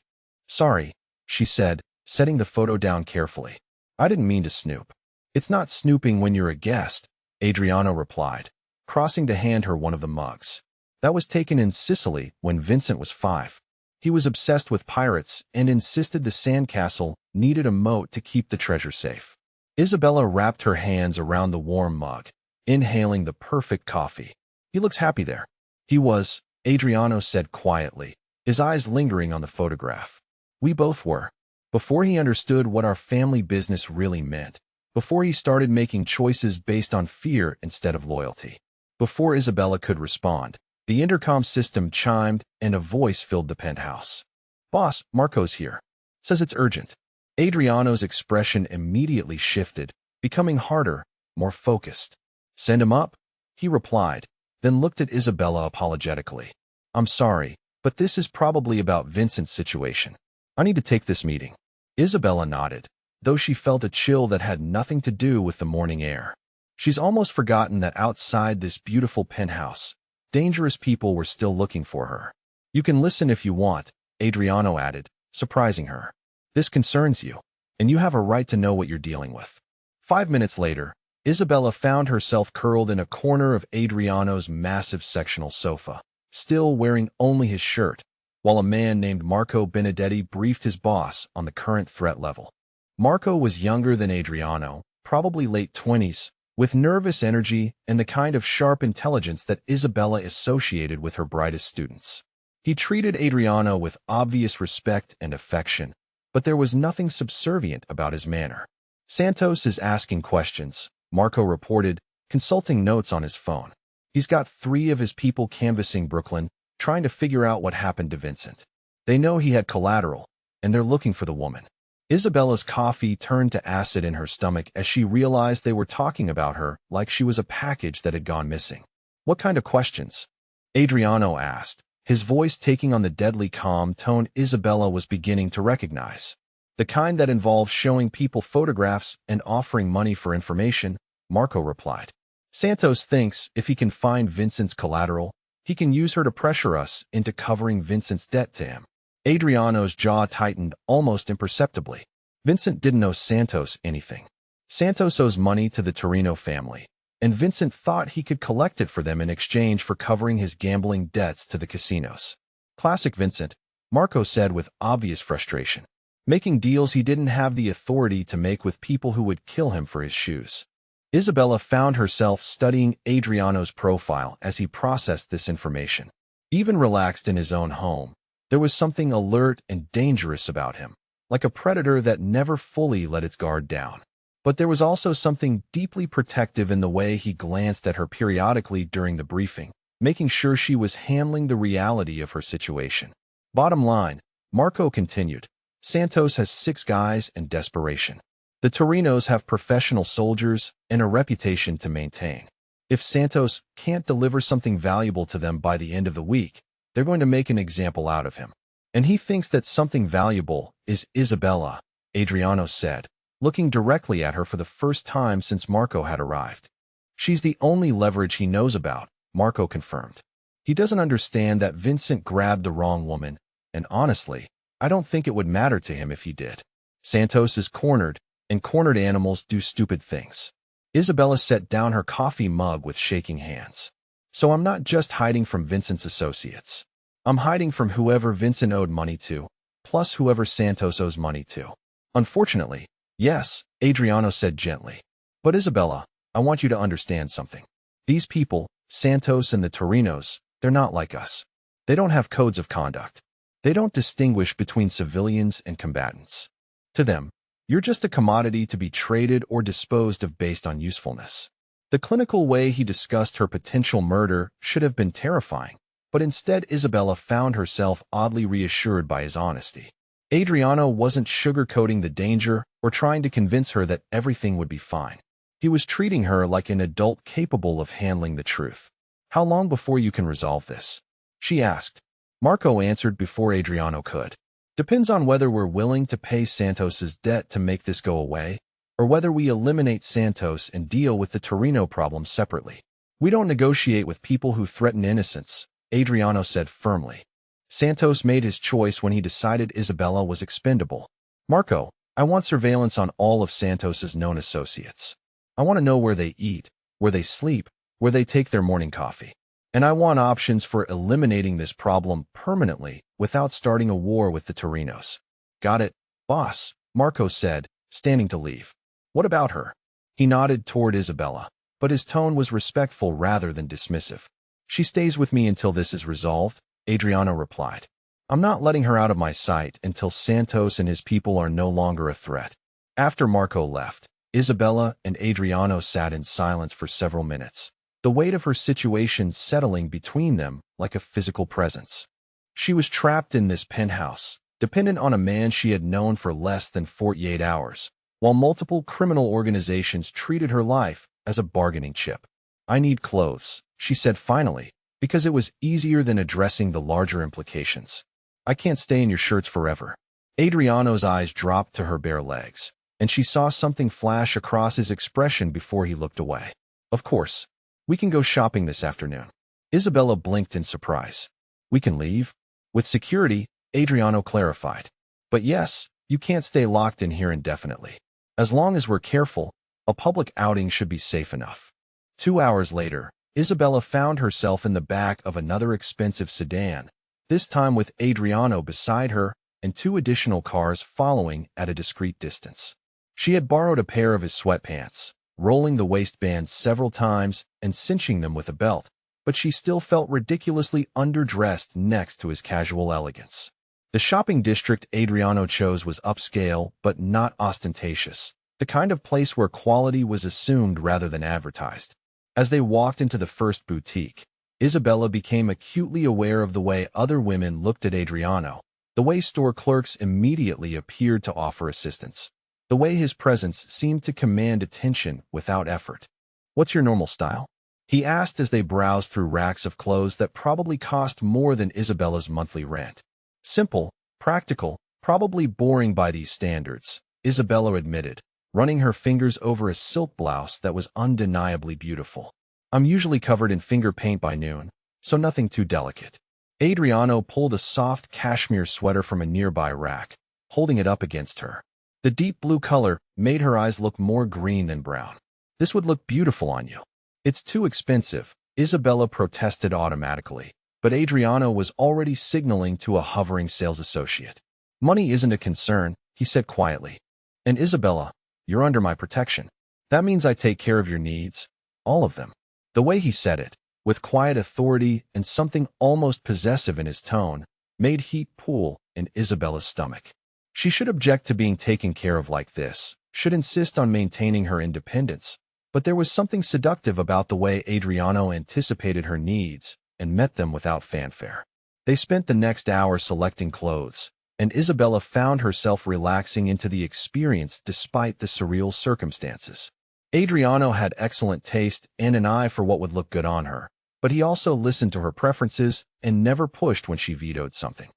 A: "Sorry," she said, setting the photo down carefully. "I didn't mean to snoop." "It's not snooping when you're a guest," Adriano replied, crossing to hand her one of the mugs. "That was taken in Sicily when Vincent was 5. He was obsessed with pirates and insisted the sandcastle needed a moat to keep the treasure safe. Isabella wrapped her hands around the warm mug, inhaling the perfect coffee. He looks happy there. He was, Adriano said quietly, his eyes lingering on the photograph. We both were. Before he understood what our family business really meant. Before he started making choices based on fear instead of loyalty. Before Isabella could respond, the intercom system chimed and a voice filled the penthouse. Boss, Marco's here. Says it's urgent. Adriano's expression immediately shifted, becoming harder, more focused. Send him up? He replied, then looked at Isabella apologetically. I'm sorry, but this is probably about Vincent's situation. I need to take this meeting. Isabella nodded, though she felt a chill that had nothing to do with the morning air. She's almost forgotten that outside this beautiful penthouse, dangerous people were still looking for her. You can listen if you want, Adriano added, surprising her. This concerns you, and you have a right to know what you're dealing with. 5 minutes later, Isabella found herself curled in a corner of Adriano's massive sectional sofa, still wearing only his shirt, while a man named Marco Benedetti briefed his boss on the current threat level. Marco was younger than Adriano, probably late 20s, with nervous energy and the kind of sharp intelligence that Isabella associated with her brightest students. He treated Adriano with obvious respect and affection, but there was nothing subservient about his manner. Santos is asking questions, Marco reported, consulting notes on his phone. He's got 3 of his people canvassing Brooklyn, trying to figure out what happened to Vincent. They know he had collateral, and they're looking for the woman. Isabella's coffee turned to acid in her stomach as she realized they were talking about her like she was a package that had gone missing. What kind of questions? Adriano asked, his voice taking on the deadly calm tone Isabella was beginning to recognize. The kind that involves showing people photographs and offering money for information, Marco replied. Santos thinks if he can find Vincent's collateral, he can use her to pressure us into covering Vincent's debt to him. Adriano's jaw tightened almost imperceptibly. Vincent didn't owe Santos anything. Santos owes money to the Torino family, and Vincent thought he could collect it for them in exchange for covering his gambling debts to the casinos. Classic Vincent, Marco said with obvious frustration. Making deals he didn't have the authority to make with people who would kill him for his shoes. Isabella found herself studying Adriano's profile as he processed this information. Even relaxed in his own home, there was something alert and dangerous about him, like a predator that never fully let its guard down. But there was also something deeply protective in the way he glanced at her periodically during the briefing, making sure she was handling the reality of her situation. Bottom line, Marco continued, Santos has 6 guys and desperation. The Torinos have professional soldiers and a reputation to maintain. If Santos can't deliver something valuable to them by the end of the week, they're going to make an example out of him. And he thinks that something valuable is Isabella, Adriano said, looking directly at her for the first time since Marco had arrived. She's the only leverage he knows about, Marco confirmed. He doesn't understand that Vincent grabbed the wrong woman, and honestly, I don't think it would matter to him if he did. Santos is cornered, and cornered animals do stupid things. Isabella set down her coffee mug with shaking hands. So I'm not just hiding from Vincent's associates. I'm hiding from whoever Vincent owed money to, plus whoever Santos owes money to. Unfortunately, yes, Adriano said gently. But Isabella, I want you to understand something. These people, Santos and the Torinos, they're not like us. They don't have codes of conduct. They don't distinguish between civilians and combatants. To them, you're just a commodity to be traded or disposed of based on usefulness. The clinical way he discussed her potential murder should have been terrifying, but instead Isabella found herself oddly reassured by his honesty. Adriano wasn't sugarcoating the danger or trying to convince her that everything would be fine. He was treating her like an adult capable of handling the truth. How long before you can resolve this? She asked. Marco answered before Adriano could. Depends on whether we're willing to pay Santos's debt to make this go away, or whether we eliminate Santos and deal with the Torino problem separately. We don't negotiate with people who threaten innocence, Adriano said firmly. Santos made his choice when he decided Isabella was expendable. Marco, I want surveillance on all of Santos's known associates. I want to know where they eat, where they sleep, where they take their morning coffee. And I want options for eliminating this problem permanently without starting a war with the Torinos. Got it, boss, Marco said, standing to leave. What about her? He nodded toward Isabella, but his tone was respectful rather than dismissive. She stays with me until this is resolved, Adriano replied. I'm not letting her out of my sight until Santos and his people are no longer a threat. After Marco left, Isabella and Adriano sat in silence for several minutes, the weight of her situation settling between them like a physical presence. She was trapped in this penthouse, dependent on a man she had known for less than 48 hours, while multiple criminal organizations treated her life as a bargaining chip. I need clothes, she said finally, because it was easier than addressing the larger implications. I can't stay in your shirts forever. Adriano's eyes dropped to her bare legs, and she saw something flash across his expression before he looked away. Of course. We can go shopping this afternoon. Isabella blinked in surprise. We can leave? With security, Adriano clarified. But yes, you can't stay locked in here indefinitely. As long as we're careful, a public outing should be safe enough. 2 hours later, Isabella found herself in the back of another expensive sedan, this time with Adriano beside her and 2 additional cars following at a discreet distance. She had borrowed a pair of his sweatpants, rolling the waistbands several times and cinching them with a belt, but she still felt ridiculously underdressed next to his casual elegance. The shopping district Adriano chose was upscale but not ostentatious, the kind of place where quality was assumed rather than advertised. As they walked into the first boutique, Isabella became acutely aware of the way other women looked at Adriano, the way store clerks immediately appeared to offer assistance, the way his presence seemed to command attention without effort. What's your normal style? He asked as they browsed through racks of clothes that probably cost more than Isabella's monthly rent. Simple, practical, probably boring by these standards, Isabella admitted, running her fingers over a silk blouse that was undeniably beautiful. I'm usually covered in finger paint by noon, so nothing too delicate. Adriano pulled a soft cashmere sweater from a nearby rack, holding it up against her. The deep blue color made her eyes look more green than brown. This would look beautiful on you. It's too expensive, Isabella protested automatically, but Adriano was already signaling to a hovering sales associate. Money isn't a concern, he said quietly. And Isabella, you're under my protection. That means I take care of your needs, all of them. The way he said it, with quiet authority and something almost possessive in his tone, made heat pool in Isabella's stomach. She should object to being taken care of like this, should insist on maintaining her independence, but there was something seductive about the way Adriano anticipated her needs and met them without fanfare. They spent the next hour selecting clothes, and Isabella found herself relaxing into the experience despite the surreal circumstances. Adriano had excellent taste and an eye for what would look good on her, but he also listened to her preferences and never pushed when she vetoed something.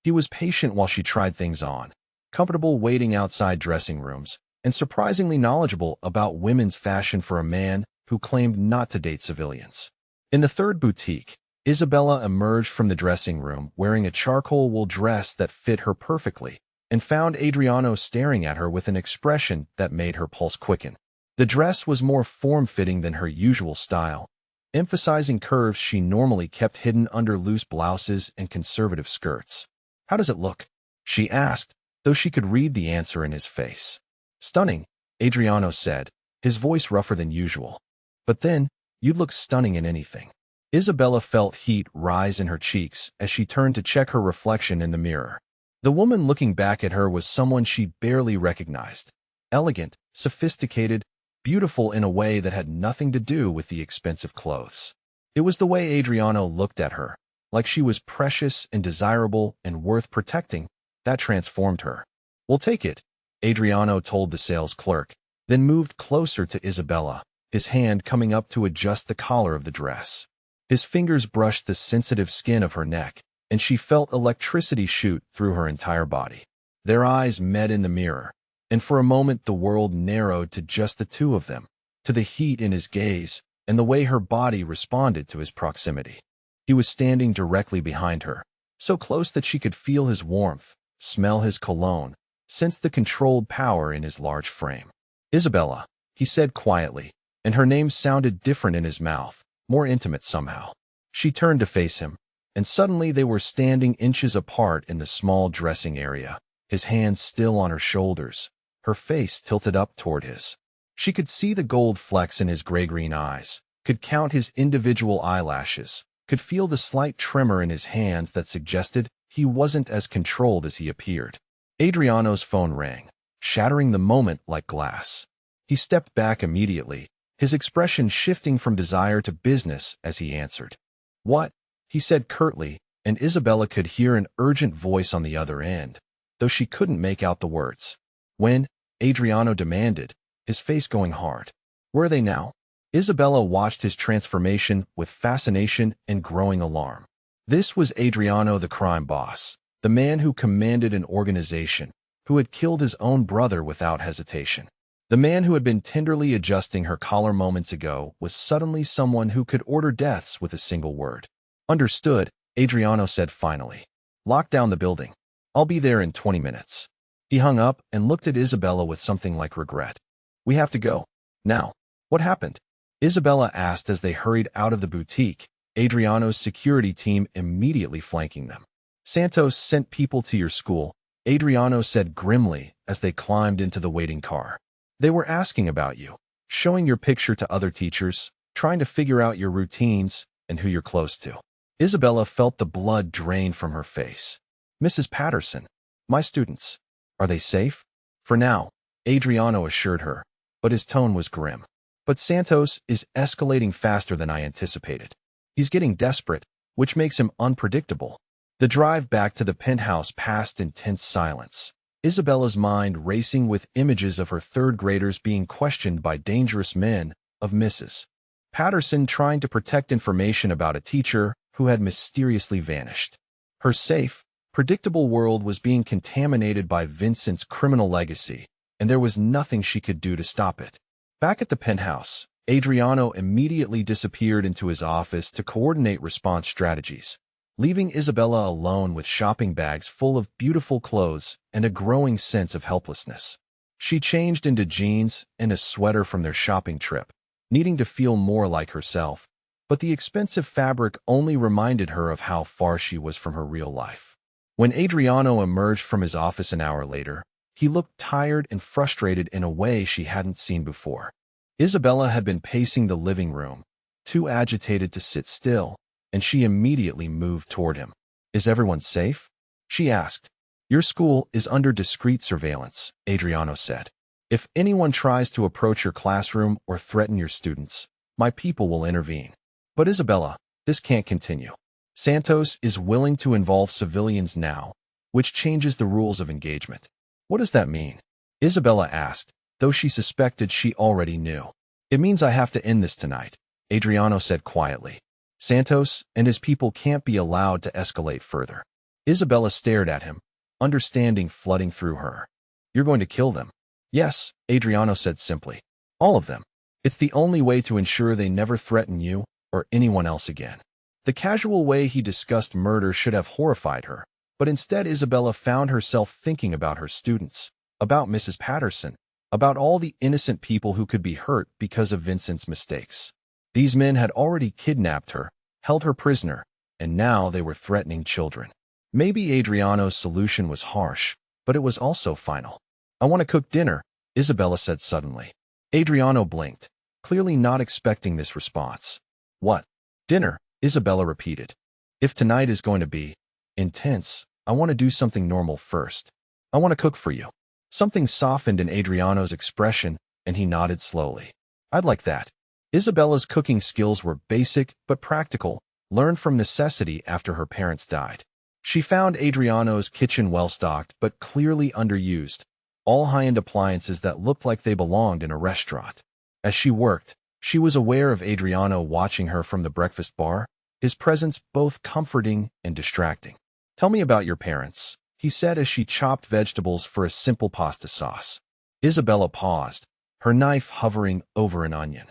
A: He was patient while she tried things on, comfortable waiting outside dressing rooms, and surprisingly knowledgeable about women's fashion for a man who claimed not to date civilians. In the third boutique, Isabella emerged from the dressing room wearing a charcoal wool dress that fit her perfectly and found Adriano staring at her with an expression that made her pulse quicken. The dress was more form-fitting than her usual style, emphasizing curves she normally kept hidden under loose blouses and conservative skirts. How does it look? She asked, though she could read the answer in his face. Stunning, Adriano said, his voice rougher than usual. But then, you'd look stunning in anything. Isabella felt heat rise in her cheeks as she turned to check her reflection in the mirror. The woman looking back at her was someone she barely recognized. Elegant, sophisticated, beautiful in a way that had nothing to do with the expensive clothes. It was the way Adriano looked at her, like she was precious and desirable and worth protecting, that transformed her. We'll take it, Adriano told the sales clerk, then moved closer to Isabella, his hand coming up to adjust the collar of the dress. His fingers brushed the sensitive skin of her neck, and she felt electricity shoot through her entire body. Their eyes met in the mirror, and for a moment the world narrowed to just the two of them, to the heat in his gaze and the way her body responded to his proximity. He was standing directly behind her, so close that she could feel his warmth, smell his cologne, sense the controlled power in his large frame. Isabella, he said quietly, and her name sounded different in his mouth, more intimate somehow. She turned to face him, and suddenly they were standing inches apart in the small dressing area, his hands still on her shoulders, her face tilted up toward his. She could see the gold flecks in his gray-green eyes, could count his individual eyelashes, could feel the slight tremor in his hands that suggested he wasn't as controlled as he appeared. Adriano's phone rang, shattering the moment like glass. He stepped back immediately, his expression shifting from desire to business as he answered. "What?" he said curtly, and Isabella could hear an urgent voice on the other end, though she couldn't make out the words. "When?" Adriano demanded, his face going hard. "Where are they now?" Isabella watched his transformation with fascination and growing alarm. This was Adriano, the crime boss, the man who commanded an organization, who had killed his own brother without hesitation. The man who had been tenderly adjusting her collar moments ago was suddenly someone who could order deaths with a single word. "Understood," Adriano said finally. "Lock down the building. I'll be there in 20 minutes. He hung up and looked at Isabella with something like regret. "We have to go. Now." "What happened?" Isabella asked as they hurried out of the boutique, Adriano's security team immediately flanking them. "Santos sent people to your school," Adriano said grimly as they climbed into the waiting car. "They were asking about you, showing your picture to other teachers, trying to figure out your routines and who you're close to." Isabella felt the blood drain from her face. "Mrs. Patterson, my students, are they safe?" "For now," Adriano assured her, but his tone was grim. "But Santos is escalating faster than I anticipated. He's getting desperate, which makes him unpredictable." The drive back to the penthouse passed in tense silence, Isabella's mind racing with images of her third graders being questioned by dangerous men, of Mrs. Patterson trying to protect information about a teacher who had mysteriously vanished. Her safe, predictable world was being contaminated by Vincent's criminal legacy, and there was nothing she could do to stop it. Back at the penthouse, Adriano immediately disappeared into his office to coordinate response strategies, leaving Isabella alone with shopping bags full of beautiful clothes and a growing sense of helplessness. She changed into jeans and a sweater from their shopping trip, needing to feel more like herself, but the expensive fabric only reminded her of how far she was from her real life. When Adriano emerged from his office an hour later, he looked tired and frustrated in a way she hadn't seen before. Isabella had been pacing the living room, too agitated to sit still, and she immediately moved toward him. "Is everyone safe?" she asked. "Your school is under discreet surveillance," Adriano said. "If anyone tries to approach your classroom or threaten your students, my people will intervene." "But Isabella, this can't continue. Santos is willing to involve civilians now, which changes the rules of engagement." "What does that mean?" Isabella asked, though she suspected she already knew. "It means I have to end this tonight," Adriano said quietly. "Santos and his people can't be allowed to escalate further." Isabella stared at him, understanding flooding through her. "You're going to kill them?" "Yes," Adriano said simply. "All of them. It's the only way to ensure they never threaten you or anyone else again." The casual way he discussed murder should have horrified her, but instead Isabella found herself thinking about her students, about Mrs. Patterson, about all the innocent people who could be hurt because of Vincent's mistakes. These men had already kidnapped her, held her prisoner, and now they were threatening children. Maybe Adriano's solution was harsh, but it was also final. "I want to cook dinner," Isabella said suddenly. Adriano blinked, clearly not expecting this response. "What? Dinner?" Isabella repeated. "If tonight is going to be intense, I want to do something normal first. I want to cook for you." Something softened in Adriano's expression, and he nodded slowly. "I'd like that." Isabella's cooking skills were basic but practical, learned from necessity after her parents died. She found Adriano's kitchen well-stocked but clearly underused, all high-end appliances that looked like they belonged in a restaurant. As she worked, she was aware of Adriano watching her from the breakfast bar, his presence both comforting and distracting. "Tell me about your parents," he said as she chopped vegetables for a simple pasta sauce. Isabella paused, her knife hovering over an onion.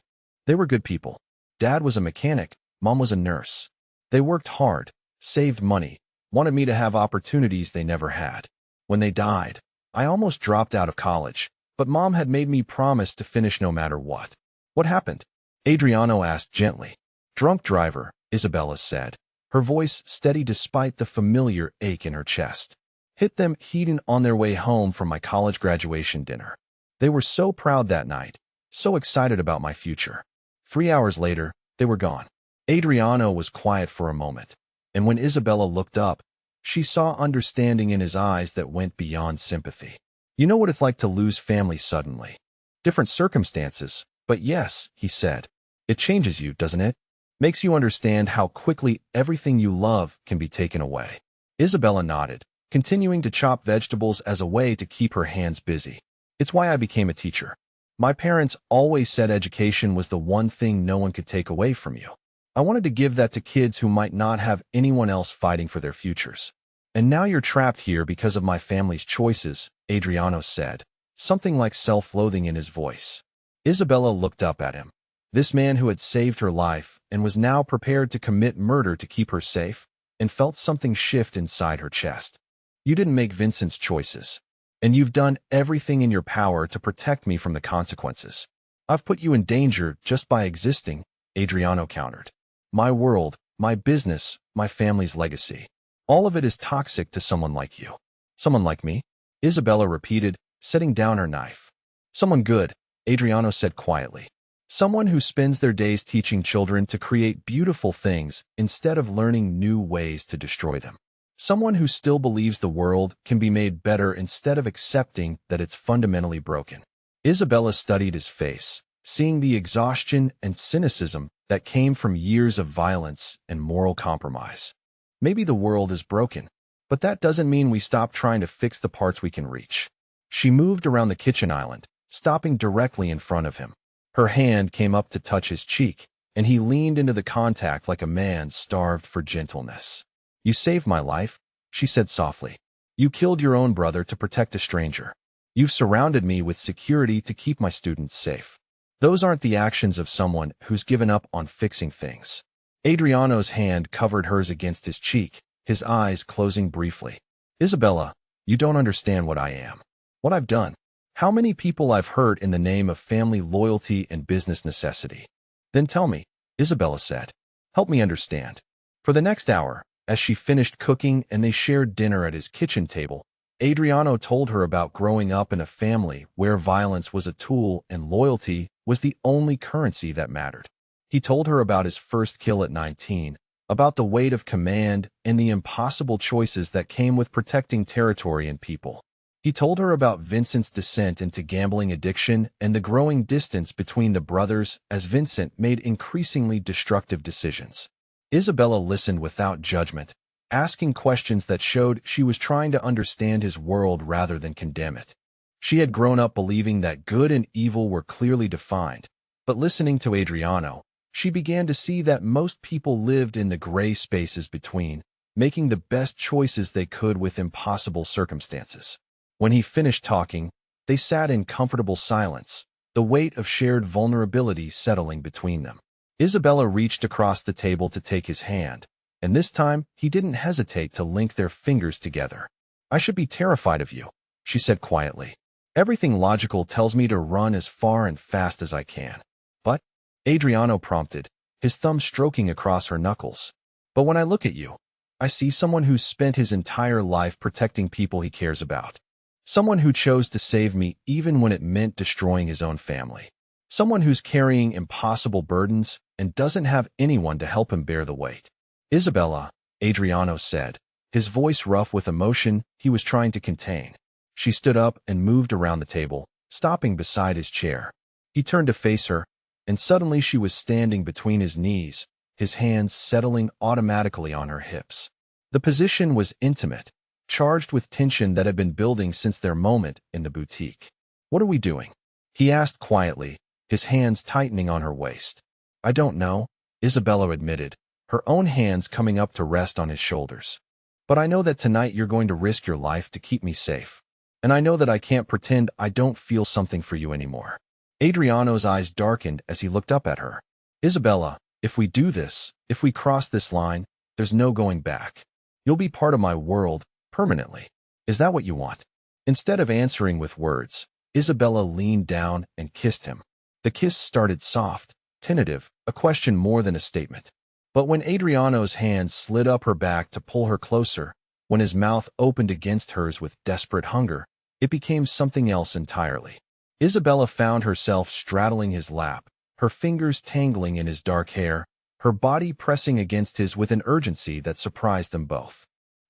A: "They were good people. Dad was a mechanic, Mom was a nurse. They worked hard, saved money, wanted me to have opportunities they never had. When they died, I almost dropped out of college, but Mom had made me promise to finish no matter what." "What happened?" Adriano asked gently. "Drunk driver," Isabella said, her voice steady despite the familiar ache in her chest. Hit them heating on their way home from my college graduation dinner. They were so proud that night, so excited about my future. 3 hours later, they were gone. Adriano was quiet for a moment, and when Isabella looked up, she saw understanding in his eyes that went beyond sympathy. You know what it's like to lose family suddenly. Different circumstances, but yes, he said. It changes you, doesn't it? Makes you understand how quickly everything you love can be taken away. Isabella nodded, continuing to chop vegetables as a way to keep her hands busy. It's why I became a teacher. My parents always said education was the one thing no one could take away from you. I wanted to give that to kids who might not have anyone else fighting for their futures. And now you're trapped here because of my family's choices, Adriano said, something like self-loathing in his voice. Isabella looked up at him. This man who had saved her life and was now prepared to commit murder to keep her safe, and felt something shift inside her chest. You didn't make Vincent's choices, and you've done everything in your power to protect me from the consequences. I've put you in danger just by existing, Adriano countered. My world, my business, my family's legacy. All of it is toxic to someone like you. Someone like me? Isabella repeated, setting down her knife. Someone good, Adriano said quietly. Someone who spends their days teaching children to create beautiful things instead of learning new ways to destroy them. Someone who still believes the world can be made better instead of accepting that it's fundamentally broken. Isabella studied his face, seeing the exhaustion and cynicism that came from years of violence and moral compromise. Maybe the world is broken, but that doesn't mean we stop trying to fix the parts we can reach. She moved around the kitchen island, stopping directly in front of him. Her hand came up to touch his cheek, and he leaned into the contact like a man starved for gentleness. You saved my life, she said softly. You killed your own brother to protect a stranger. You've surrounded me with security to keep my students safe. Those aren't the actions of someone who's given up on fixing things. Adriano's hand covered hers against his cheek, his eyes closing briefly. Isabella, you don't understand what I am. What I've done. How many people I've hurt in the name of family loyalty and business necessity. Then tell me, Isabella said. Help me understand. For the next hour, as she finished cooking and they shared dinner at his kitchen table, Adriano told her about growing up in a family where violence was a tool and loyalty was the only currency that mattered. He told her about his first kill at 19, about the weight of command and the impossible choices that came with protecting territory and people. He told her about Vincent's descent into gambling addiction and the growing distance between the brothers as Vincent made increasingly destructive decisions. Isabella listened without judgment, asking questions that showed she was trying to understand his world rather than condemn it. She had grown up believing that good and evil were clearly defined, but listening to Adriano, she began to see that most people lived in the gray spaces between, making the best choices they could with impossible circumstances. When he finished talking, they sat in comfortable silence, the weight of shared vulnerability settling between them. Isabella reached across the table to take his hand, and this time he didn't hesitate to link their fingers together. I should be terrified of you, she said quietly. Everything logical tells me to run as far and fast as I can. But, Adriano prompted, his thumb stroking across her knuckles. But when I look at you, I see someone who's spent his entire life protecting people he cares about. Someone who chose to save me even when it meant destroying his own family. Someone who's carrying impossible burdens and doesn't have anyone to help him bear the weight. Isabella, Adriano said, his voice rough with emotion he was trying to contain. She stood up and moved around the table, stopping beside his chair. He turned to face her, and suddenly she was standing between his knees, his hands settling automatically on her hips. The position was intimate, charged with tension that had been building since their moment in the boutique. What are we doing? He asked quietly, his hands tightening on her waist. I don't know, Isabella admitted, her own hands coming up to rest on his shoulders. But I know that tonight you're going to risk your life to keep me safe. And I know that I can't pretend I don't feel something for you anymore. Adriano's eyes darkened as he looked up at her. Isabella, if we do this, if we cross this line, there's no going back. You'll be part of my world, permanently. Is that what you want? Instead of answering with words, Isabella leaned down and kissed him. The kiss started soft, tentative, a question more than a statement. But when Adriano's hand slid up her back to pull her closer, when his mouth opened against hers with desperate hunger, it became something else entirely. Isabella found herself straddling his lap, her fingers tangling in his dark hair, her body pressing against his with an urgency that surprised them both.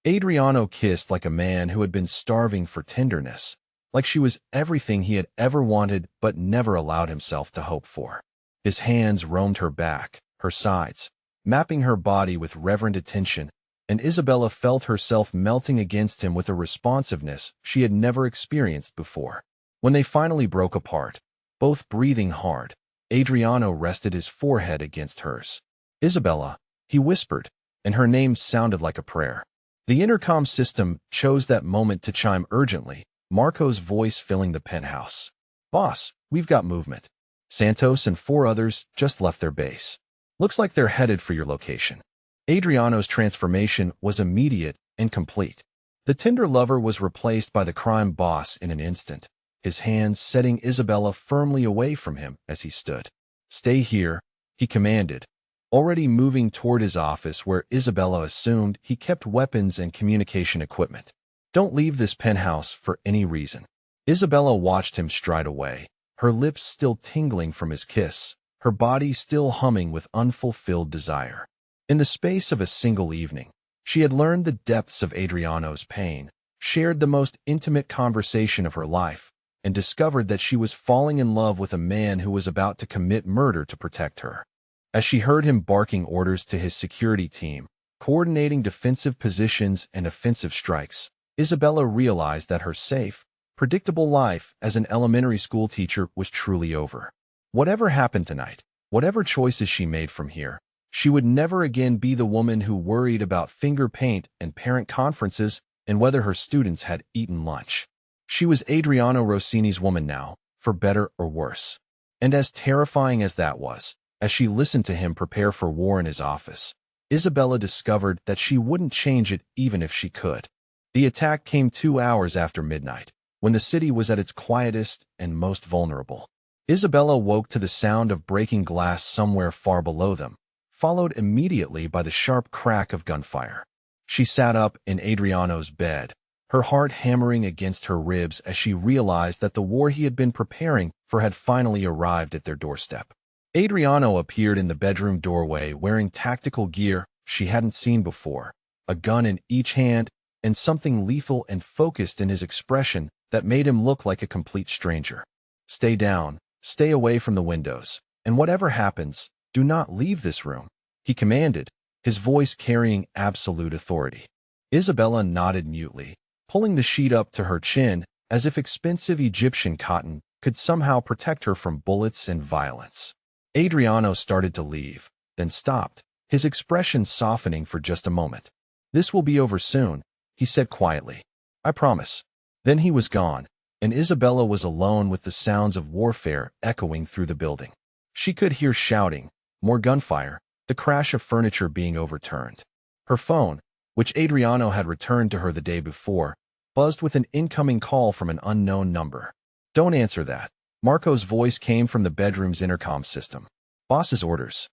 A: Adriano kissed like a man who had been starving for tenderness, like she was everything he had ever wanted but never allowed himself to hope for. His hands roamed her back, her sides, mapping her body with reverent attention, and Isabella felt herself melting against him with a responsiveness she had never experienced before. When they finally broke apart, both breathing hard, Adriano rested his forehead against hers. "Isabella," he whispered, and her name sounded like a prayer. The intercom system chose that moment to chime urgently, Marco's voice filling the penthouse. "Boss, we've got movement. Santos and 4 others just left their base. Looks like they're headed for your location." Adriano's transformation was immediate and complete. The tender lover was replaced by the crime boss in an instant, his hands setting Isabella firmly away from him as he stood. "Stay here," he commanded, already moving toward his office where Isabella assumed he kept weapons and communication equipment. "Don't leave this penthouse for any reason." Isabella watched him stride away, her lips still tingling from his kiss, her body still humming with unfulfilled desire. In the space of a single evening, she had learned the depths of Adriano's pain, shared the most intimate conversation of her life, and discovered that she was falling in love with a man who was about to commit murder to protect her. As she heard him barking orders to his security team, coordinating defensive positions and offensive strikes, Isabella realized that her safe, predictable life as an elementary school teacher was truly over. Whatever happened tonight, whatever choices she made from here, she would never again be the woman who worried about finger paint and parent conferences and whether her students had eaten lunch. She was Adriano Rossini's woman now, for better or worse. And as terrifying as that was, as she listened to him prepare for war in his office, Isabella discovered that she wouldn't change it even if she could. The attack came 2 hours after midnight, when the city was at its quietest and most vulnerable. Isabella woke to the sound of breaking glass somewhere far below them, followed immediately by the sharp crack of gunfire. She sat up in Adriano's bed, her heart hammering against her ribs as she realized that the war he had been preparing for had finally arrived at their doorstep. Adriano appeared in the bedroom doorway wearing tactical gear she hadn't seen before, a gun in each hand, and something lethal and focused in his expression that made him look like a complete stranger. "Stay down, stay away from the windows, and whatever happens, do not leave this room," he commanded, his voice carrying absolute authority. Isabella nodded mutely, pulling the sheet up to her chin as if expensive Egyptian cotton could somehow protect her from bullets and violence. Adriano started to leave, then stopped, his expression softening for just a moment. "This will be over soon," he said quietly. "I promise." Then he was gone, and Isabella was alone with the sounds of warfare echoing through the building. She could hear shouting, more gunfire, the crash of furniture being overturned. Her phone, which Adriano had returned to her the day before, buzzed with an incoming call from an unknown number. "Don't answer that." Marco's voice came from the bedroom's intercom system. "Boss's orders.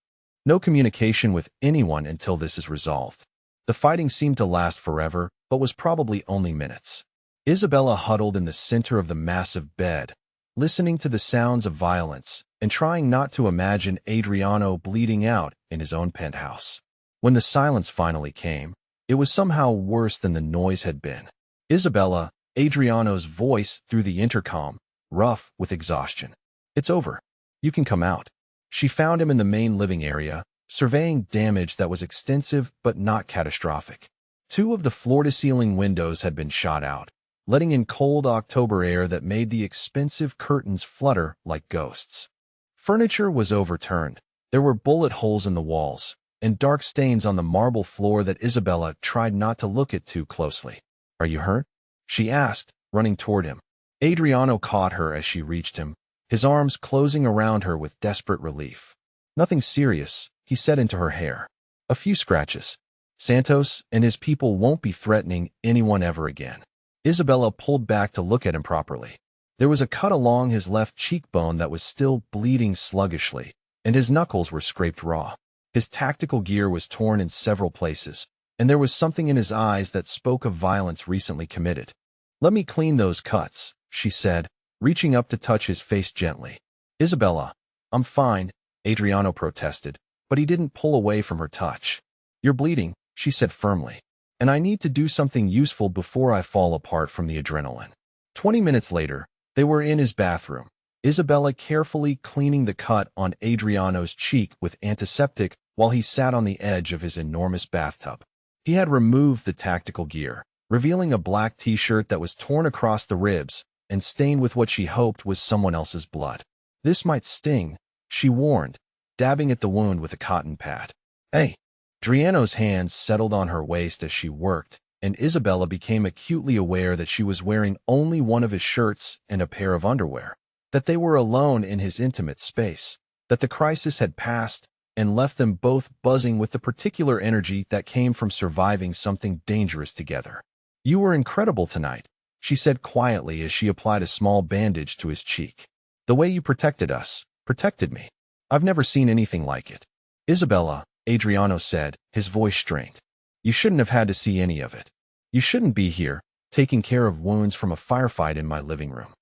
A: No communication with anyone until this is resolved." The fighting seemed to last forever, but was probably only minutes. Isabella huddled in the center of the massive bed, listening to the sounds of violence and trying not to imagine Adriano bleeding out in his own penthouse. When the silence finally came, it was somehow worse than the noise had been. "Isabella," Adriano's voice through the intercom, rough with exhaustion. "It's over. You can come out." She found him in the main living area, surveying damage that was extensive but not catastrophic. 2 of the floor-to-ceiling windows had been shot out, letting in cold October air that made the expensive curtains flutter like ghosts. Furniture was overturned. There were bullet holes in the walls, and dark stains on the marble floor that Isabella tried not to look at too closely. "Are you hurt?" she asked, running toward him. Adriano caught her as she reached him, his arms closing around her with desperate relief. "Nothing serious," he said into her hair. "A few scratches. Santos and his people won't be threatening anyone ever again." Isabella pulled back to look at him properly. There was a cut along his left cheekbone that was still bleeding sluggishly, and his knuckles were scraped raw. His tactical gear was torn in several places, and there was something in his eyes that spoke of violence recently committed. "Let me clean those cuts," she said, reaching up to touch his face gently. "Isabella." "I'm fine," Adriano protested, but he didn't pull away from her touch. "You're bleeding," she said firmly, "and I need to do something useful before I fall apart from the adrenaline." 20 minutes later, they were in his bathroom, Isabella carefully cleaning the cut on Adriano's cheek with antiseptic while he sat on the edge of his enormous bathtub. He had removed the tactical gear, revealing a black t-shirt that was torn across the ribs and stained with what she hoped was someone else's blood. "This might sting," she warned, dabbing at the wound with a cotton pad. "Hey." Adriano's hands settled on her waist as she worked, and Isabella became acutely aware that she was wearing only one of his shirts and a pair of underwear, that they were alone in his intimate space, that the crisis had passed and left them both buzzing with the particular energy that came from surviving something dangerous together. "You were incredible tonight," she said quietly as she applied a small bandage to his cheek. "The way you protected us, protected me. I've never seen anything like it." "Isabella," Adriano said, his voice strained. "You shouldn't have had to see any of it. You shouldn't be here, taking care of wounds from a firefight in my living room.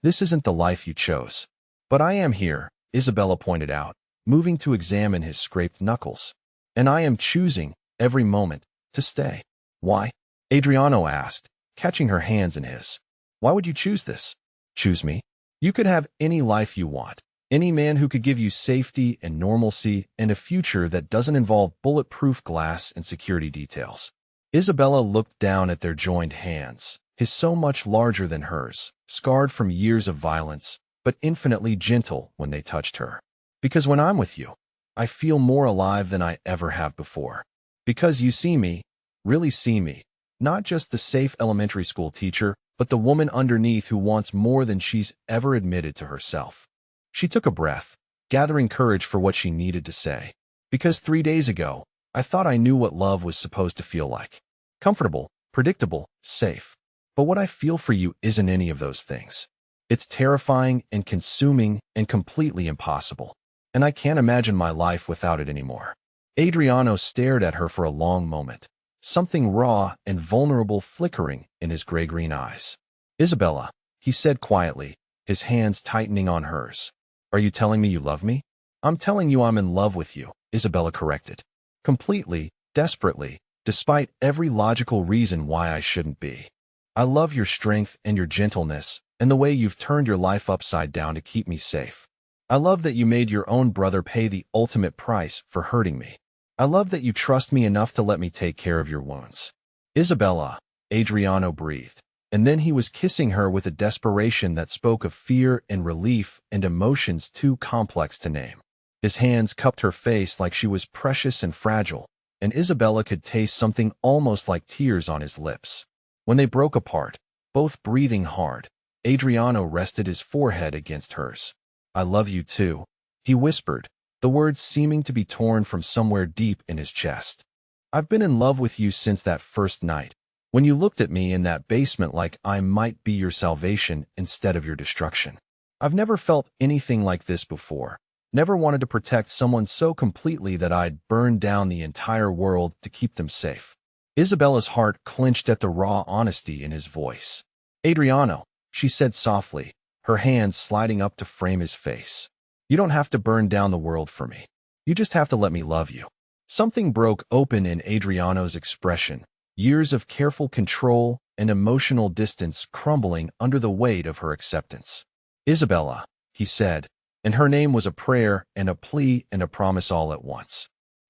A: This isn't the life you chose." "But I am here," Isabella pointed out, moving to examine his scraped knuckles. "And I am choosing, every moment, to stay." "Why?" Adriano asked, catching her hands in his. "Why would you choose this?" "Choose me? You could have any life you want. Any man who could give you safety and normalcy and a future that doesn't involve bulletproof glass and security details." Isabella looked down at their joined hands, his so much larger than hers, scarred from years of violence, but infinitely gentle when they touched her. "Because when I'm with you, I feel more alive than I ever have before. Because you see me, really see me, not just the safe elementary school teacher, but the woman underneath who wants more than she's ever admitted to herself." She took a breath, gathering courage for what she needed to say. "Because 3 days ago, I thought I knew what love was supposed to feel like. Comfortable, predictable, safe. But what I feel for you isn't any of those things. It's terrifying and consuming and completely impossible. And I can't imagine my life without it anymore." Adriano stared at her for a long moment, something raw and vulnerable flickering in his gray-green eyes. "Isabella," he said quietly, his hands tightening on hers. "Are you telling me you love me?" "I'm telling you I'm in love with you," Isabella corrected. "Completely, desperately, despite every logical reason why I shouldn't be. I love your strength and your gentleness and the way you've turned your life upside down to keep me safe. I love that you made your own brother pay the ultimate price for hurting me. I love that you trust me enough to let me take care of your wounds." "Isabella," Adriano breathed, and then he was kissing her with a desperation that spoke of fear and relief and emotions too complex to name. His hands cupped her face like she was precious and fragile, and Isabella could taste something almost like tears on his lips. When they broke apart, both breathing hard, Adriano rested his forehead against hers. "I love you too," he whispered, the words seeming to be torn from somewhere deep in his chest. "I've been in love with you since that first night, when you looked at me in that basement like I might be your salvation instead of your destruction. I've never felt anything like this before, never wanted to protect someone so completely that I'd burn down the entire world to keep them safe." Isabella's heart clenched at the raw honesty in his voice. "Adriano," she said softly, her hands sliding up to frame his face. "You don't have to burn down the world for me. You just have to let me love you." Something broke open in Adriano's expression, years of careful control and emotional distance crumbling under the weight of her acceptance. "Isabella," he said, and her name was a prayer and a plea and a promise all at once.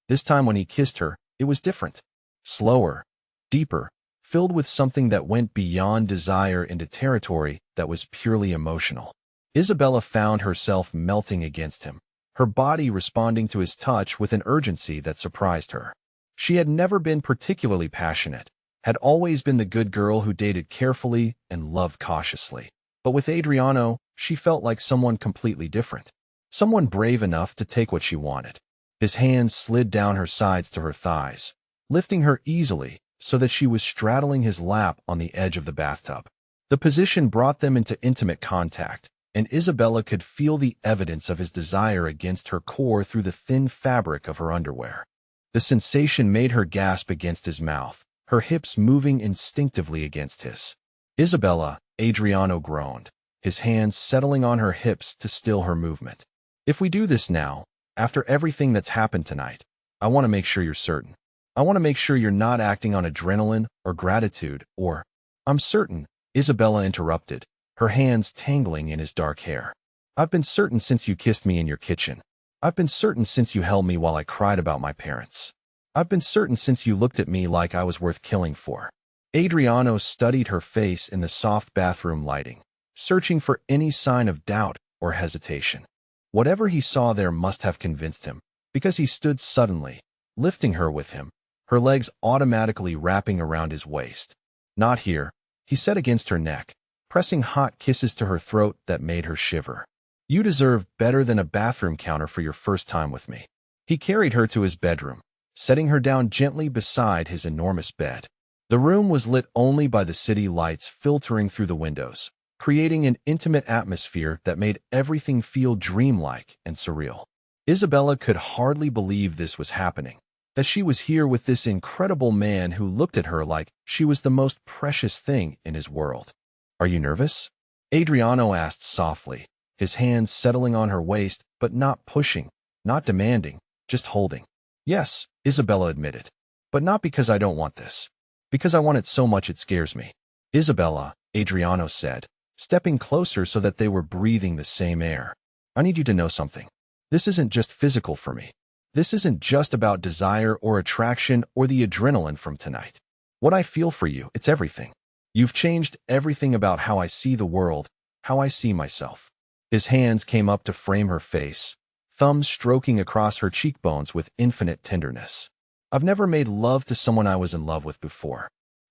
A: This time when he kissed her, it was different. Slower, deeper, filled with something that went beyond desire into territory that was purely emotional. Isabella found herself melting against him, her body responding to his touch with an urgency that surprised her. She had never been particularly passionate, had always been the good girl who dated carefully and loved cautiously. But with Adriano, she felt like someone completely different, someone brave enough to take what she wanted. His hands slid down her sides to her thighs, lifting her easily so that she was straddling his lap on the edge of the bathtub. The position brought them into intimate contact, and Isabella could feel the evidence of his desire against her core through the thin fabric of her underwear. The sensation made her gasp against his mouth, her hips moving instinctively against his. Isabella, Adriano groaned, his hands settling on her hips to still her movement. If we do this now, after everything that's happened tonight, I want to make sure you're certain. I want to make sure you're not acting on adrenaline or gratitude or... I'm certain, Isabella interrupted, her hands tangling in his dark hair. I've been certain since you kissed me in your kitchen. I've been certain since you held me while I cried about my parents. I've been certain since you looked at me like I was worth killing for. Adriano studied her face in the soft bathroom lighting, searching for any sign of doubt or hesitation. Whatever he saw there must have convinced him, because he stood suddenly, lifting her with him, her legs automatically wrapping around his waist. Not here, he said against her neck, pressing hot kisses to her throat that made her shiver. You deserve better than a bathroom counter for your first time with me. He carried her to his bedroom, setting her down gently beside his enormous bed. The room was lit only by the city lights filtering through the windows, creating an intimate atmosphere that made everything feel dreamlike and surreal. Isabella could hardly believe this was happening, that she was here with this incredible man who looked at her like she was the most precious thing in his world. Are you nervous? Adriano asked softly, his hands settling on her waist, but not pushing, not demanding, just holding. Yes, Isabella admitted, but not because I don't want this. Because I want it so much it scares me. Isabella, Adriano said, stepping closer so that they were breathing the same air. I need you to know something. This isn't just physical for me. This isn't just about desire or attraction or the adrenaline from tonight. What I feel for you, it's everything. You've changed everything about how I see the world, how I see myself. His hands came up to frame her face, thumbs stroking across her cheekbones with infinite tenderness. I've never made love to someone I was in love with before.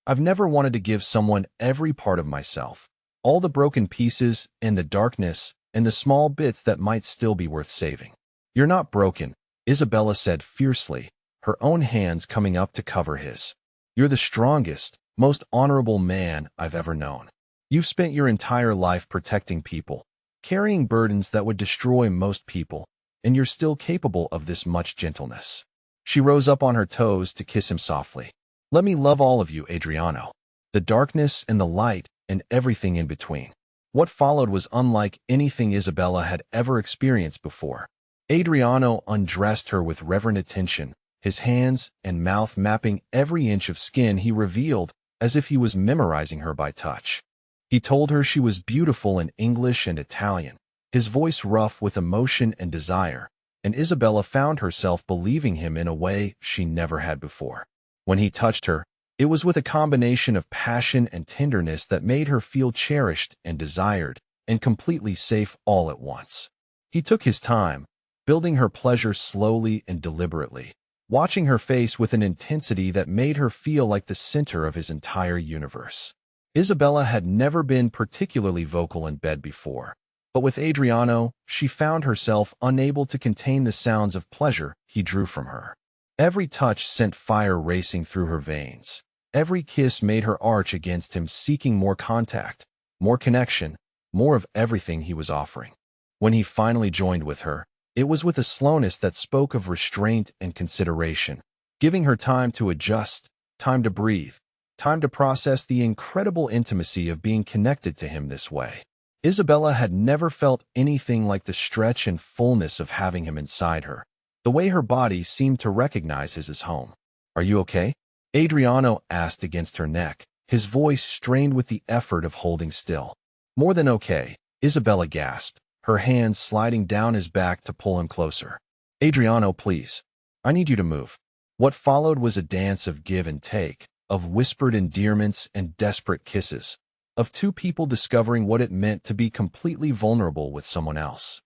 A: I've never wanted to give someone every part of myself, all the broken pieces and the darkness and the small bits that might still be worth saving. You're not broken, Isabella said fiercely, her own hands coming up to cover his. You're the strongest, most honorable man I've ever known. You've spent your entire life protecting people, carrying burdens that would destroy most people, and you're still capable of this much gentleness. She rose up on her toes to kiss him softly. Let me love all of you, Adriano. The darkness and the light and everything in between. What followed was unlike anything Isabella had ever experienced before. Adriano undressed her with reverent attention, his hands and mouth mapping every inch of skin he revealed as if he was memorizing her by touch. He told her she was beautiful in English and Italian, his voice rough with emotion and desire, and Isabella found herself believing him in a way she never had before. When he touched her, it was with a combination of passion and tenderness that made her feel cherished and desired, and completely safe all at once. He took his time, building her pleasure slowly and deliberately, watching her face with an intensity that made her feel like the center of his entire universe. Isabella had never been particularly vocal in bed before, but with Adriano, she found herself unable to contain the sounds of pleasure he drew from her. Every touch sent fire racing through her veins. Every kiss made her arch against him, seeking more contact, more connection, more of everything he was offering. When he finally joined with her, it was with a slowness that spoke of restraint and consideration, giving her time to adjust, time to breathe, time to process the incredible intimacy of being connected to him this way. Isabella had never felt anything like the stretch and fullness of having him inside her, the way her body seemed to recognize his home. Are you okay? Adriano asked against her neck, his voice strained with the effort of holding still. More than okay, Isabella gasped, her hands sliding down his back to pull him closer. Adriano, please. I need you to move. What followed was a dance of give and take, of whispered endearments and desperate kisses, of two people discovering what it meant to be completely vulnerable with someone else.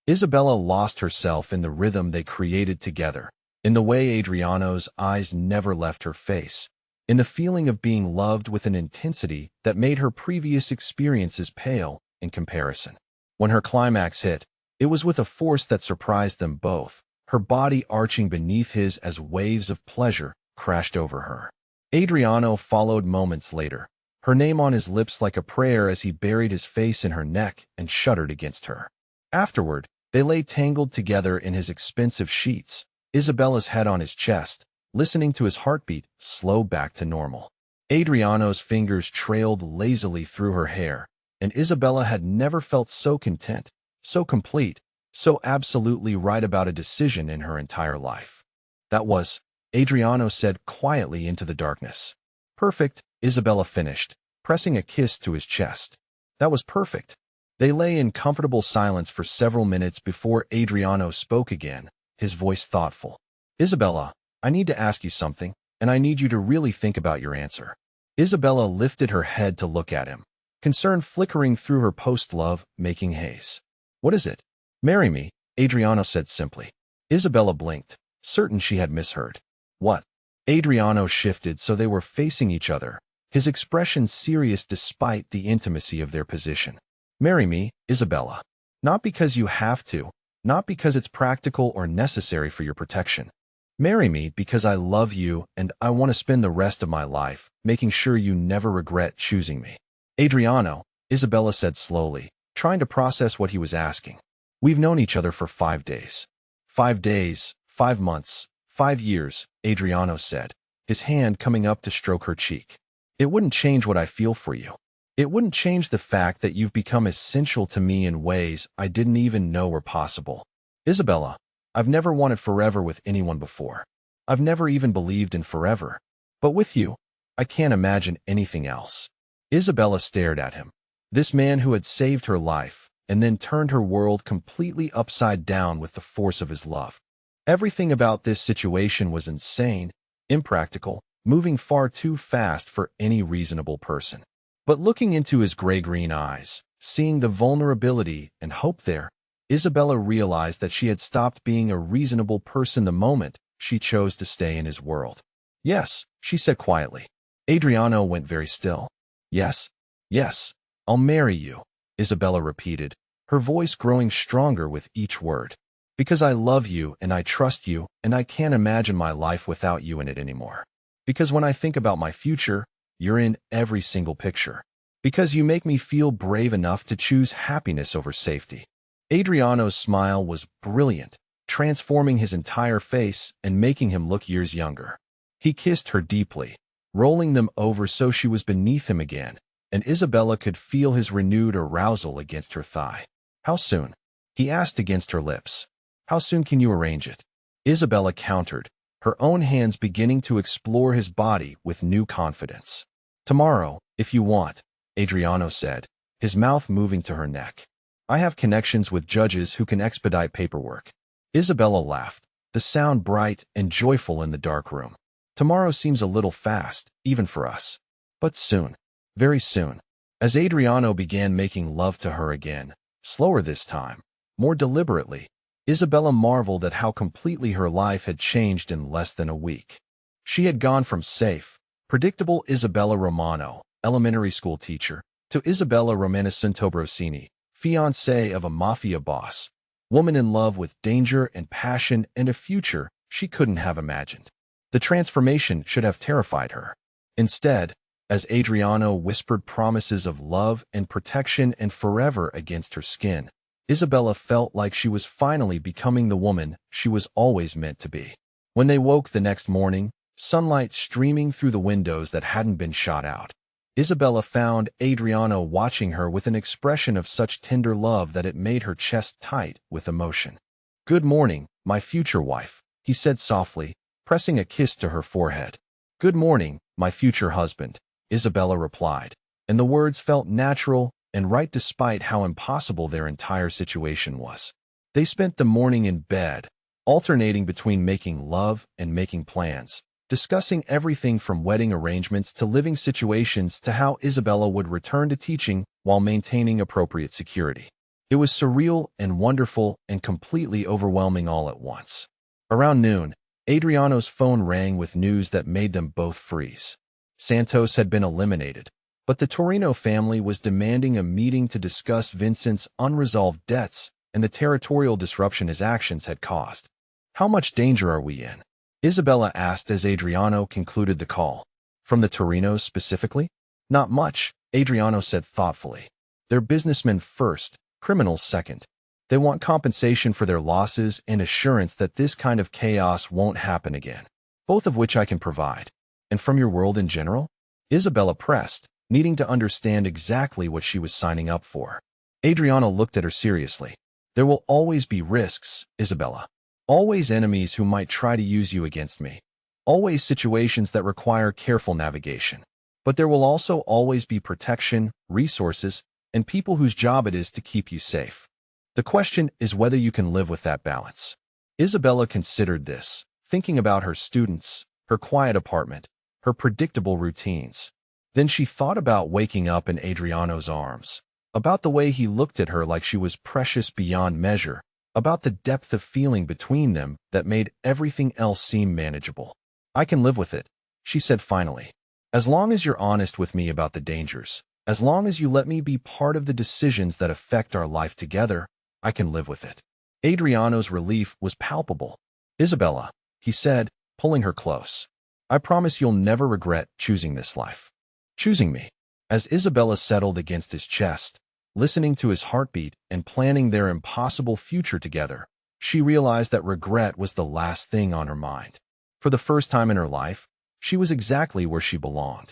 A: Isabella lost herself in the rhythm they created together, in the way Adriano's eyes never left her face, in the feeling of being loved with an intensity that made her previous experiences pale in comparison. When her climax hit, it was with a force that surprised them both, her body arching beneath his as waves of pleasure crashed over her. Adriano followed moments later, her name on his lips like a prayer as he buried his face in her neck and shuddered against her. Afterward, they lay tangled together in his expensive sheets, Isabella's head on his chest, listening to his heartbeat slow back to normal. Adriano's fingers trailed lazily through her hair, and Isabella had never felt so content, so complete, so absolutely right about a decision in her entire life. That was, Adriano said quietly into the darkness. Perfect, Isabella finished, pressing a kiss to his chest. That was perfect. They lay in comfortable silence for several minutes before Adriano spoke again, his voice thoughtful. Isabella, I need to ask you something, and I need you to really think about your answer. Isabella lifted her head to look at him, concern flickering through her post-love, making haze. What is it? Marry me, Adriano said simply. Isabella blinked, certain she had misheard. What? Adriano shifted so they were facing each other, his expression serious despite the intimacy of their position. Marry me, Isabella. Not because you have to, not because it's practical or necessary for your protection. Marry me because I love you and I want to spend the rest of my life making sure you never regret choosing me. Adriano, Isabella said slowly, trying to process what he was asking. We've known each other for 5 days. 5 days, 5 months, 5 years, Adriano said, his hand coming up to stroke her cheek. It wouldn't change what I feel for you. It wouldn't change the fact that you've become essential to me in ways I didn't even know were possible. Isabella, I've never wanted forever with anyone before. I've never even believed in forever. But with you, I can't imagine anything else. Isabella stared at him. This man who had saved her life and then turned her world completely upside down with the force of his love. Everything about this situation was insane, impractical, moving far too fast for any reasonable person. But looking into his gray-green eyes, seeing the vulnerability and hope there, Isabella realized that she had stopped being a reasonable person the moment she chose to stay in his world. Yes, she said quietly. Adriano went very still. Yes, yes, I'll marry you, Isabella repeated, her voice growing stronger with each word. Because I love you and I trust you and I can't imagine my life without you in it anymore. Because when I think about my future, you're in every single picture. Because you make me feel brave enough to choose happiness over safety. Adriano's smile was brilliant, transforming his entire face and making him look years younger. He kissed her deeply, rolling them over so she was beneath him again, and Isabella could feel his renewed arousal against her thigh. How soon? He asked against her lips. How soon can you arrange it? Isabella countered, her own hands beginning to explore his body with new confidence. Tomorrow, if you want, Adriano said, his mouth moving to her neck. I have connections with judges who can expedite paperwork. Isabella laughed, the sound bright and joyful in the dark room. Tomorrow seems a little fast, even for us. But soon, very soon, as Adriano began making love to her again, slower this time, more deliberately, Isabella marveled at how completely her life had changed in less than a week. She had gone from safe, predictable Isabella Romano, elementary school teacher, to Isabella Reminiscento Brosini, fiancée of a Mafia boss, woman in love with danger and passion and a future she couldn't have imagined. The transformation should have terrified her. Instead, as Adriano whispered promises of love and protection and forever against her skin, Isabella felt like she was finally becoming the woman she was always meant to be. When they woke the next morning, sunlight streaming through the windows that hadn't been shot out, Isabella found Adriano watching her with an expression of such tender love that it made her chest tight with emotion. Good morning, my future wife, he said softly, pressing a kiss to her forehead. Good morning, my future husband, Isabella replied, and the words felt natural and right despite how impossible their entire situation was. They spent the morning in bed, alternating between making love and making plans, discussing everything from wedding arrangements to living situations to how Isabella would return to teaching while maintaining appropriate security. It was surreal and wonderful and completely overwhelming all at once. Around noon, Adriano's phone rang with news that made them both freeze. Santos had been eliminated, but the Torino family was demanding a meeting to discuss Vincent's unresolved debts and the territorial disruption his actions had caused. How much danger are we in? Isabella asked as Adriano concluded the call. From the Torinos specifically? Not much, Adriano said thoughtfully. They're businessmen first, criminals second. They want compensation for their losses and assurance that this kind of chaos won't happen again, both of which I can provide. And from your world in general? Isabella pressed, needing to understand exactly what she was signing up for. Adriano looked at her seriously. There will always be risks, Isabella. Always enemies who might try to use you against me. Always situations that require careful navigation. But there will also always be protection, resources, and people whose job it is to keep you safe. The question is whether you can live with that balance. Isabella considered this, thinking about her students, her quiet apartment, her predictable routines. Then she thought about waking up in Adriano's arms, about the way he looked at her like she was precious beyond measure, about the depth of feeling between them that made everything else seem manageable. I can live with it, she said finally. As long as you're honest with me about the dangers, as long as you let me be part of the decisions that affect our life together, I can live with it. Adriano's relief was palpable. Isabella, he said, pulling her close. I promise you'll never regret choosing this life. Choosing me. As Isabella settled against his chest, listening to his heartbeat and planning their impossible future together, she realized that regret was the last thing on her mind. For the first time in her life, she was exactly where she belonged.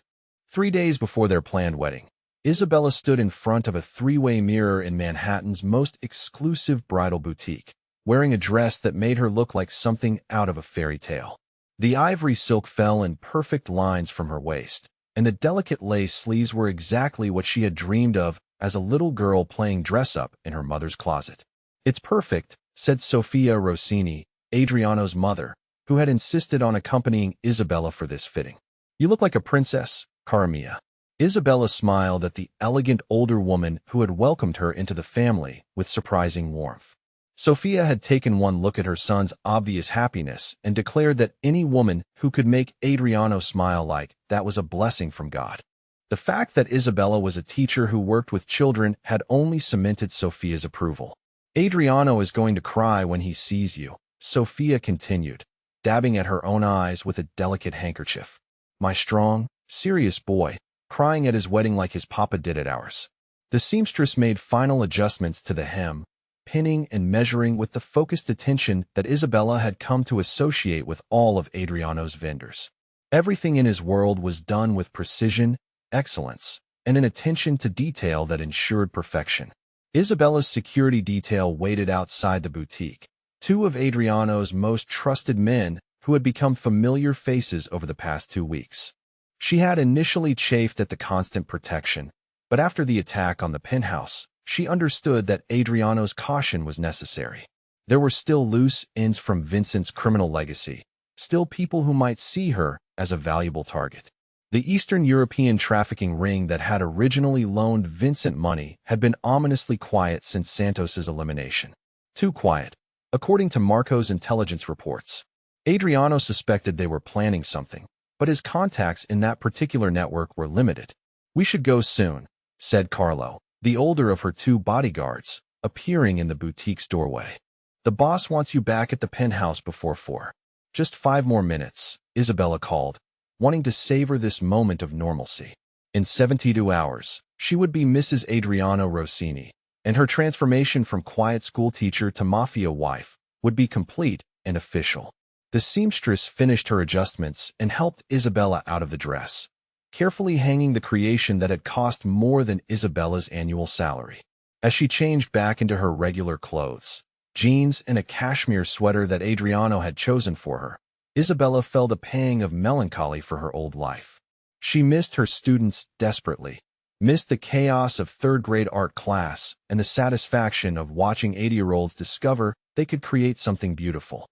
A: 3 days before their planned wedding, Isabella stood in front of a three-way mirror in Manhattan's most exclusive bridal boutique, wearing a dress that made her look like something out of a fairy tale. The ivory silk fell in perfect lines from her waist, and the delicate lace sleeves were exactly what she had dreamed of as a little girl playing dress-up in her mother's closet. It's perfect, said Sofia Rossini, Adriano's mother, who had insisted on accompanying Isabella for this fitting. You look like a princess, cara mia. Isabella smiled at the elegant older woman who had welcomed her into the family with surprising warmth. Sofia had taken one look at her son's obvious happiness and declared that any woman who could make Adriano smile like that was a blessing from God. The fact that Isabella was a teacher who worked with children had only cemented Sofia's approval. Adriano is going to cry when he sees you, Sofia continued, dabbing at her own eyes with a delicate handkerchief. My strong, serious boy, crying at his wedding like his papa did at ours. The seamstress made final adjustments to the hem, pinning and measuring with the focused attention that Isabella had come to associate with all of Adriano's vendors. Everything in his world was done with precision, excellence, and an attention to detail that ensured perfection. Isabella's security detail waited outside the boutique, 2 of Adriano's most trusted men who had become familiar faces over the past 2 weeks. She had initially chafed at the constant protection, but after the attack on the penthouse, she understood that Adriano's caution was necessary. There were still loose ends from Vincent's criminal legacy, still people who might see her as a valuable target. The Eastern European trafficking ring that had originally loaned Vincent money had been ominously quiet since Santos's elimination. Too quiet, according to Marco's intelligence reports. Adriano suspected they were planning something, but his contacts in that particular network were limited. We should go soon, said Carlo, the older of her 2 bodyguards, appearing in the boutique's doorway. The boss wants you back at the penthouse before 4. Just 5 more minutes, Isabella called, wanting to savor this moment of normalcy. In 72 hours, she would be Mrs. Adriano Rossini, and her transformation from quiet schoolteacher to Mafia wife would be complete and official. The seamstress finished her adjustments and helped Isabella out of the dress, carefully hanging the creation that had cost more than Isabella's annual salary. As she changed back into her regular clothes, jeans and a cashmere sweater that Adriano had chosen for her, Isabella felt a pang of melancholy for her old life. She missed her students desperately, missed the chaos of 3rd-grade art class and the satisfaction of watching 80-year-olds discover they could create something beautiful.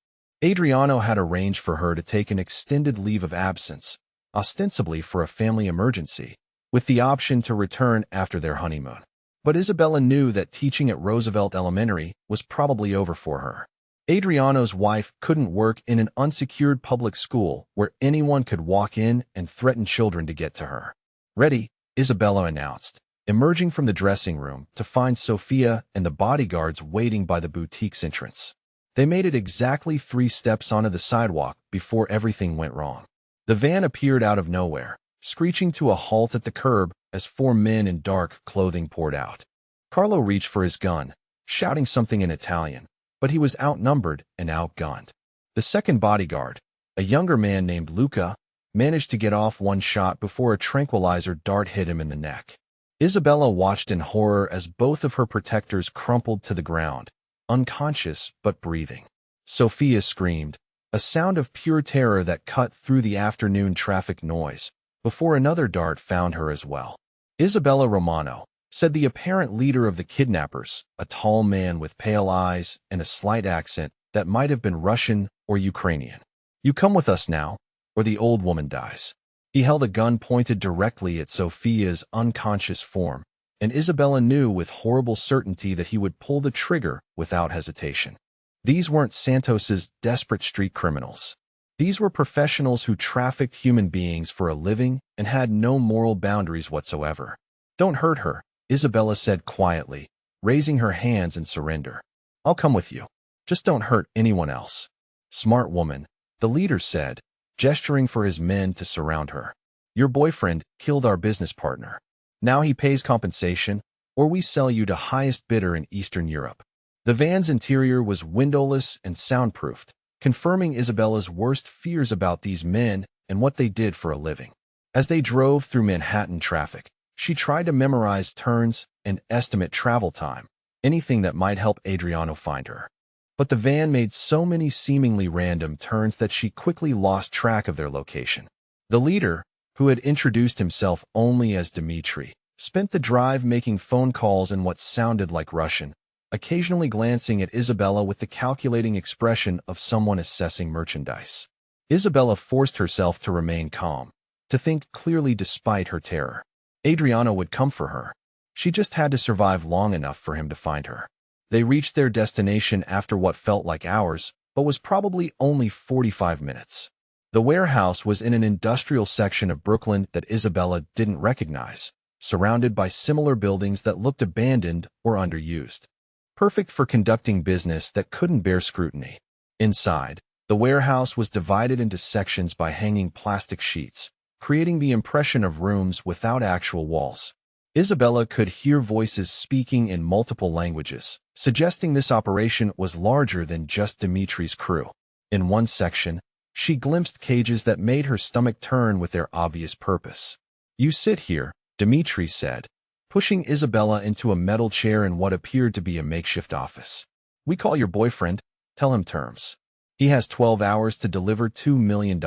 A: Adriano had arranged for her to take an extended leave of absence, ostensibly for a family emergency, with the option to return after their honeymoon. But Isabella knew that teaching at Roosevelt Elementary was probably over for her. Adriano's wife couldn't work in an unsecured public school where anyone could walk in and threaten children to get to her. Ready, Isabella announced, emerging from the dressing room to find Sofia and the bodyguards waiting by the boutique's entrance. They made it exactly 3 steps onto the sidewalk before everything went wrong. The van appeared out of nowhere, screeching to a halt at the curb as four men in dark clothing poured out. Carlo reached for his gun, shouting something in Italian, but he was outnumbered and outgunned. The second bodyguard, a younger man named Luca, managed to get off one shot before a tranquilizer dart hit him in the neck. Isabella watched in horror as both of her protectors crumpled to the ground, unconscious but breathing. Sophia screamed, a sound of pure terror that cut through the afternoon traffic noise, before another dart found her as well. Isabella Romano, said the apparent leader of the kidnappers, a tall man with pale eyes and a slight accent that might have been Russian or Ukrainian. You come with us now, or the old woman dies. He held a gun pointed directly at Sophia's unconscious form, and Isabella knew with horrible certainty that he would pull the trigger without hesitation. These weren't Santos's desperate street criminals. These were professionals who trafficked human beings for a living and had no moral boundaries whatsoever. Don't hurt her, Isabella said quietly, raising her hands in surrender. I'll come with you. Just don't hurt anyone else. Smart woman, the leader said, gesturing for his men to surround her. Your boyfriend killed our business partner. Now he pays compensation, or we sell you to highest bidder in Eastern Europe. The van's interior was windowless and soundproofed, confirming Isabella's worst fears about these men and what they did for a living. As they drove through Manhattan traffic, she tried to memorize turns and estimate travel time, anything that might help Adriano find her. But the van made so many seemingly random turns that she quickly lost track of their location. The leader, who had introduced himself only as Dmitri, spent the drive making phone calls in what sounded like Russian, occasionally glancing at Isabella with the calculating expression of someone assessing merchandise. Isabella forced herself to remain calm, to think clearly despite her terror. Adriano would come for her. She just had to survive long enough for him to find her. They reached their destination after what felt like hours, but was probably only 45 minutes. The warehouse was in an industrial section of Brooklyn that Isabella didn't recognize, surrounded by similar buildings that looked abandoned or underused. Perfect for conducting business that couldn't bear scrutiny. Inside, the warehouse was divided into sections by hanging plastic sheets, creating the impression of rooms without actual walls. Isabella could hear voices speaking in multiple languages, suggesting this operation was larger than just Dimitri's crew. In one section, she glimpsed cages that made her stomach turn with their obvious purpose. You sit here, Dimitri said, pushing Isabella into a metal chair in what appeared to be a makeshift office. We call your boyfriend, tell him terms. He has 12 hours to deliver $2 million,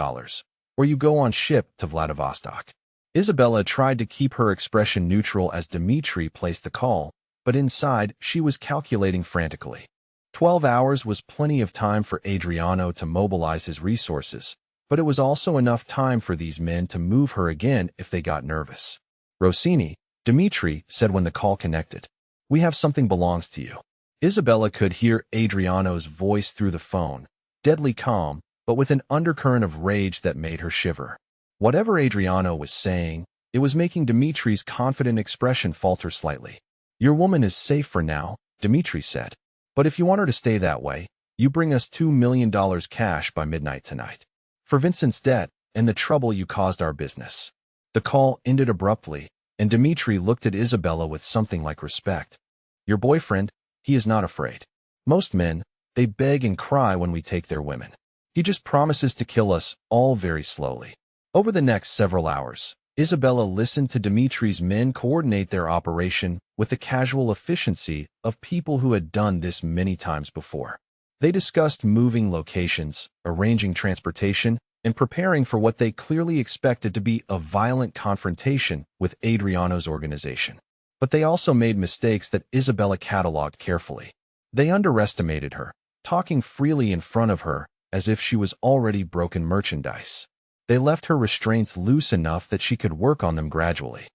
A: or you go on ship to Vladivostok. Isabella tried to keep her expression neutral as Dmitri placed the call, but inside she was calculating frantically. 12 hours was plenty of time for Adriano to mobilize his resources, but it was also enough time for these men to move her again if they got nervous. Rossini, Dmitri said when the call connected. We have something belongs to you. Isabella could hear Adriano's voice through the phone, deadly calm, but with an undercurrent of rage that made her shiver. Whatever Adriano was saying, it was making Dimitri's confident expression falter slightly. Your woman is safe for now, Dmitri said. But if you want her to stay that way, you bring us $2 million cash by midnight tonight. For Vincent's debt and the trouble you caused our business. The call ended abruptly, and Dmitri looked at Isabella with something like respect. Your boyfriend, he is not afraid. Most men, they beg and cry when we take their women. He just promises to kill us all very slowly. Over the next several hours, Isabella listened to Dimitri's men coordinate their operation with the casual efficiency of people who had done this many times before. They discussed moving locations, arranging transportation, and preparing for what they clearly expected to be a violent confrontation with Adriano's organization. But they also made mistakes that Isabella cataloged carefully. They underestimated her, talking freely in front of her as if she was already broken merchandise. They left her restraints loose enough that she could work on them gradually.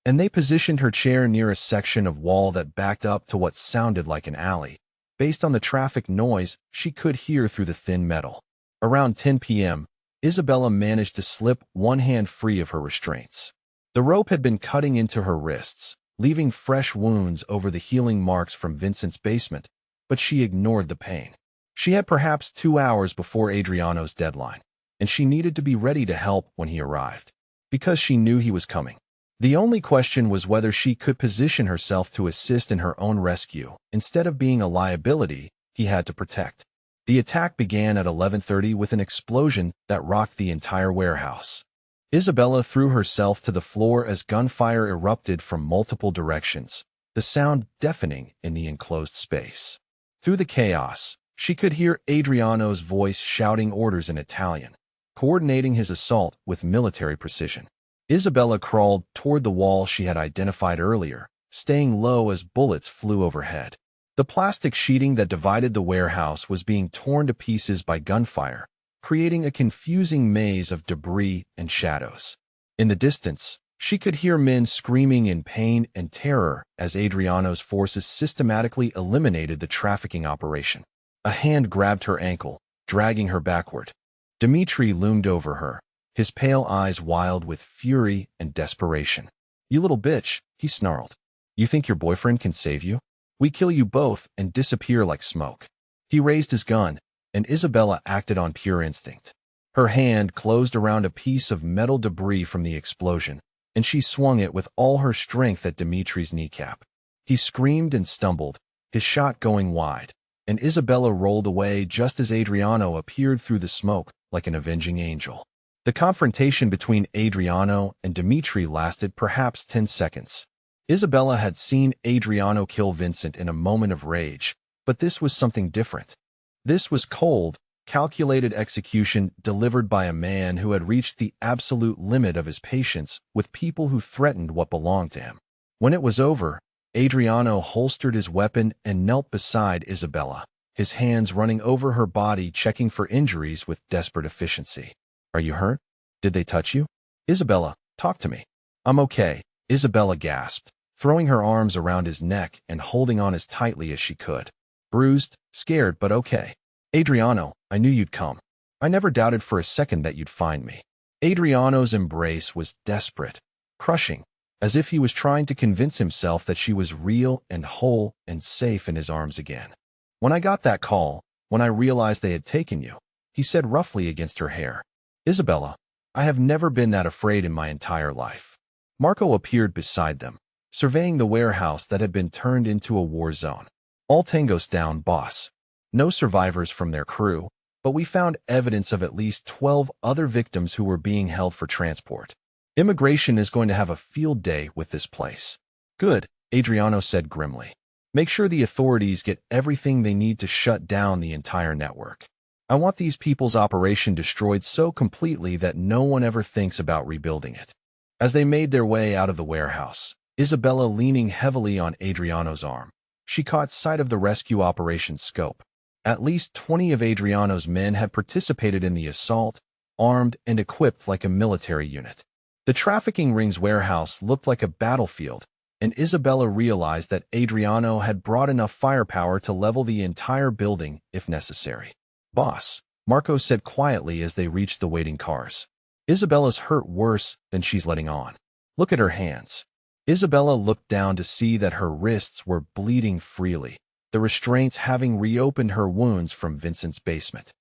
A: And they positioned her chair near a section of wall that backed up to what sounded like an alley. Based on the traffic noise she could hear through the thin metal. Around 10 p.m., Isabella managed to slip one hand free of her restraints. The rope had been cutting into her wrists, leaving fresh wounds over the healing marks from Vincent's basement, but she ignored the pain. She had perhaps 2 hours before Adriano's deadline, and she needed to be ready to help when he arrived. because she knew he was coming. The only question was whether she could position herself to assist in her own rescue, instead of being a liability he had to protect. The attack began at 11:30 with an explosion that rocked the entire warehouse. Isabella threw herself to the floor as gunfire erupted from multiple directions, the sound deafening in the enclosed space. Through the chaos, she could hear Adriano's voice shouting orders in Italian, coordinating his assault with military precision. Isabella crawled toward the wall she had identified earlier, staying low as bullets flew overhead. The plastic sheeting that divided the warehouse was being torn to pieces by gunfire, creating a confusing maze of debris and shadows. In the distance, she could hear men screaming in pain and terror as Adriano's forces systematically eliminated the trafficking operation. A hand grabbed her ankle, dragging her backward. Dimitri loomed over her, his pale eyes wild with fury and desperation. "You little bitch," he snarled. "You think your boyfriend can save you? We kill you both and disappear like smoke." He raised his gun, and Isabella acted on pure instinct. Her hand closed around a piece of metal debris from the explosion, and she swung it with all her strength at Dimitri's kneecap. He screamed and stumbled, his shot going wide, and Isabella rolled away just as Adriano appeared through the smoke like an avenging angel. The confrontation between Adriano and Dimitri lasted perhaps 10 seconds. Isabella had seen Adriano kill Vincent in a moment of rage, but this was something different. This was cold, calculated execution delivered by a man who had reached the absolute limit of his patience with people who threatened what belonged to him. When it was over, Adriano holstered his weapon and knelt beside Isabella, his hands running over her body checking for injuries with desperate efficiency. "Are you hurt? Did they touch you? Isabella, talk to me." "I'm okay," Isabella gasped, throwing her arms around his neck and holding on as tightly as she could. "Bruised, scared, but okay. Adriano, I knew you'd come. I never doubted for a second that you'd find me." Adriano's embrace was desperate, crushing, as if he was trying to convince himself that she was real and whole and safe in his arms again. "When I got that call, when I realized they had taken you," he said roughly against her hair. "Isabella, I have never been that afraid in my entire life." Marco appeared beside them, surveying the warehouse that had been turned into a war zone. "All tangos down, boss. No survivors from their crew, but we found evidence of at least 12 other victims who were being held for transport. Immigration is going to have a field day with this place." "Good," Adriano said grimly. "Make sure the authorities get everything they need to shut down the entire network. I want these people's operation destroyed so completely that no one ever thinks about rebuilding it." As they made their way out of the warehouse, Isabella leaning heavily on Adriano's arm, she caught sight of the rescue operation's scope. At least 20 of Adriano's men had participated in the assault, armed and equipped like a military unit. The trafficking ring's warehouse looked like a battlefield, and Isabella realized that Adriano had brought enough firepower to level the entire building if necessary. "Boss," Marco said quietly as they reached the waiting cars. "Isabella's hurt worse than she's letting on. Look at her hands." Isabella looked down to see that her wrists were bleeding freely, the restraints having reopened her wounds from Vincent's basement.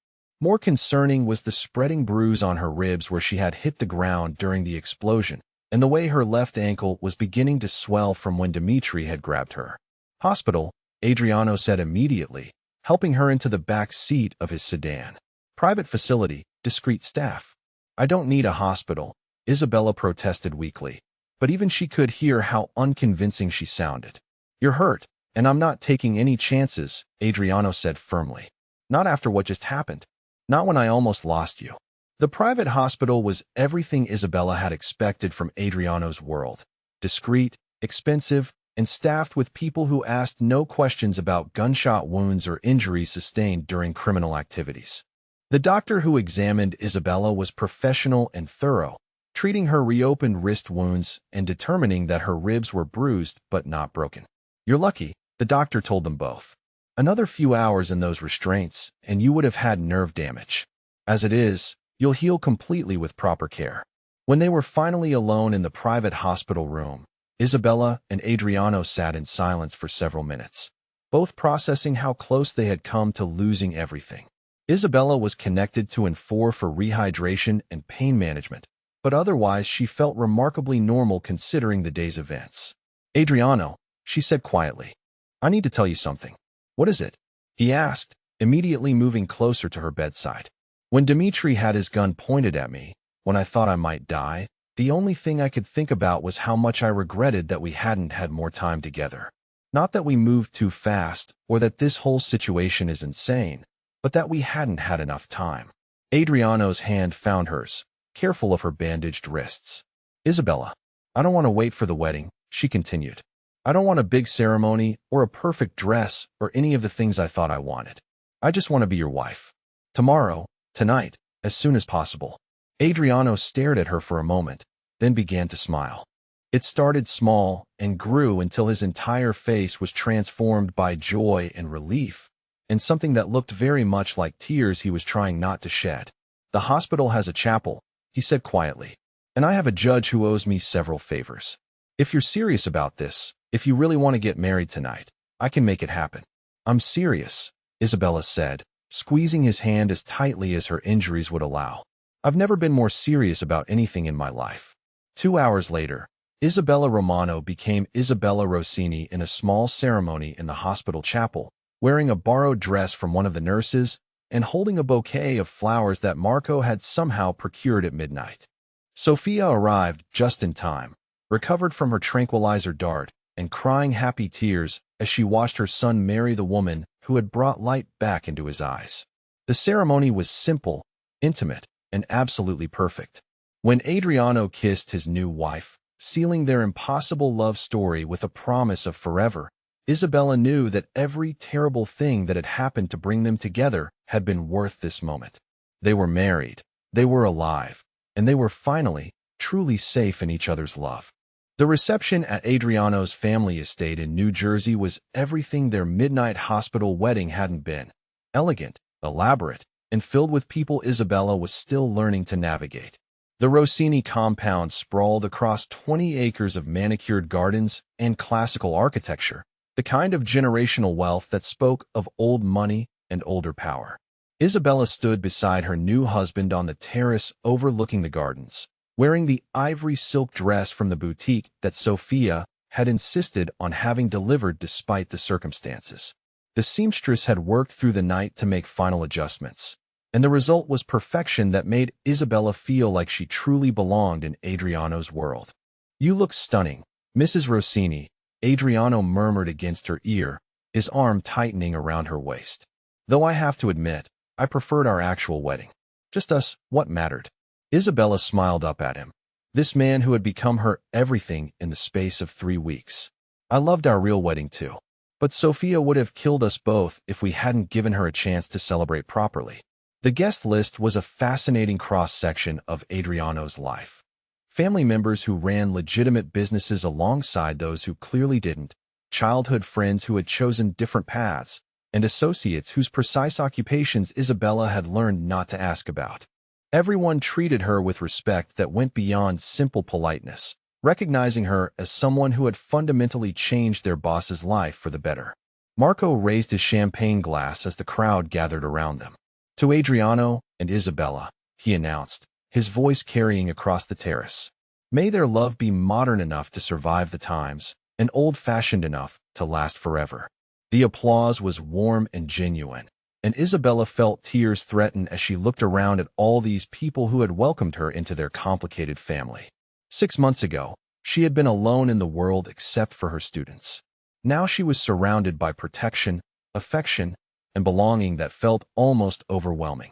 A: More concerning was the spreading bruise on her ribs where she had hit the ground during the explosion, and the way her left ankle was beginning to swell from when Dimitri had grabbed her. "Hospital," Adriano said immediately, helping her into the back seat of his sedan. "Private facility, discreet staff." "I don't need a hospital," Isabella protested weakly, but even she could hear how unconvincing she sounded. "You're hurt, and I'm not taking any chances," Adriano said firmly. "Not after what just happened. Not when I almost lost you." The private hospital was everything Isabella had expected from Adriano's world. Discreet, expensive, and staffed with people who asked no questions about gunshot wounds or injuries sustained during criminal activities. The doctor who examined Isabella was professional and thorough, treating her reopened wrist wounds and determining that her ribs were bruised but not broken. "You're lucky," the doctor told them both. "Another few hours in those restraints, and you would have had nerve damage. As it is, you'll heal completely with proper care." When they were finally alone in the private hospital room, Isabella and Adriano sat in silence for several minutes, both processing how close they had come to losing everything. Isabella was connected to N4 for rehydration and pain management, but otherwise she felt remarkably normal considering the day's events. "Adriano," she said quietly, "I need to tell you something." "What is it?" he asked, immediately moving closer to her bedside. "When Dmitri had his gun pointed at me, when I thought I might die, the only thing I could think about was how much I regretted that we hadn't had more time together. Not that we moved too fast, or that this whole situation is insane, but that we hadn't had enough time." Adriano's hand found hers, careful of her bandaged wrists. "Isabella, I don't want to wait for the wedding," she continued. "I don't want a big ceremony, or a perfect dress, or any of the things I thought I wanted. I just want to be your wife. Tomorrow, tonight, as soon as possible." Adriano stared at her for a moment, then began to smile. It started small and grew until his entire face was transformed by joy and relief, and something that looked very much like tears he was trying not to shed. "The hospital has a chapel," he said quietly, "and I have a judge who owes me several favors. If you're serious about this, if you really want to get married tonight, I can make it happen." "I'm serious," Isabella said, squeezing his hand as tightly as her injuries would allow. "I've never been more serious about anything in my life." 2 hours later, Isabella Romano became Isabella Rossini in a small ceremony in the hospital chapel, wearing a borrowed dress from one of the nurses and holding a bouquet of flowers that Marco had somehow procured at midnight. Sophia arrived just in time, recovered from her tranquilizer dart, and crying happy tears as she watched her son marry the woman who had brought light back into his eyes. The ceremony was simple, intimate, and absolutely perfect. When Adriano kissed his new wife, sealing their impossible love story with a promise of forever, Isabella knew that every terrible thing that had happened to bring them together had been worth this moment. They were married, they were alive, and they were finally, truly safe in each other's love. The reception at Adriano's family estate in New Jersey was everything their midnight hospital wedding hadn't been: elegant, elaborate, and filled with people Isabella was still learning to navigate. The Rossini compound sprawled across 20 acres of manicured gardens and classical architecture, the kind of generational wealth that spoke of old money and older power. Isabella stood beside her new husband on the terrace overlooking the gardens, wearing the ivory silk dress from the boutique that Sophia had insisted on having delivered despite the circumstances. The seamstress had worked through the night to make final adjustments, and the result was perfection that made Isabella feel like she truly belonged in Adriano's world. "You look stunning, Mrs. Rossini," Adriano murmured against her ear, his arm tightening around her waist. "Though I have to admit, I preferred our actual wedding. Just us, what mattered?" Isabella smiled up at him, this man who had become her everything in the space of 3 weeks. "I loved our real wedding too. But Sophia would have killed us both if we hadn't given her a chance to celebrate properly." The guest list was a fascinating cross-section of Adriano's life. Family members who ran legitimate businesses alongside those who clearly didn't, childhood friends who had chosen different paths, and associates whose precise occupations Isabella had learned not to ask about. Everyone treated her with respect that went beyond simple politeness, recognizing her as someone who had fundamentally changed their boss's life for the better. Marco raised his champagne glass as the crowd gathered around them. "To Adriano and Isabella," he announced, his voice carrying across the terrace. "May their love be modern enough to survive the times, and old-fashioned enough to last forever." The applause was warm and genuine, and Isabella felt tears threaten as she looked around at all these people who had welcomed her into their complicated family. 6 months ago, she had been alone in the world except for her students. Now she was surrounded by protection, affection, and belonging that felt almost overwhelming.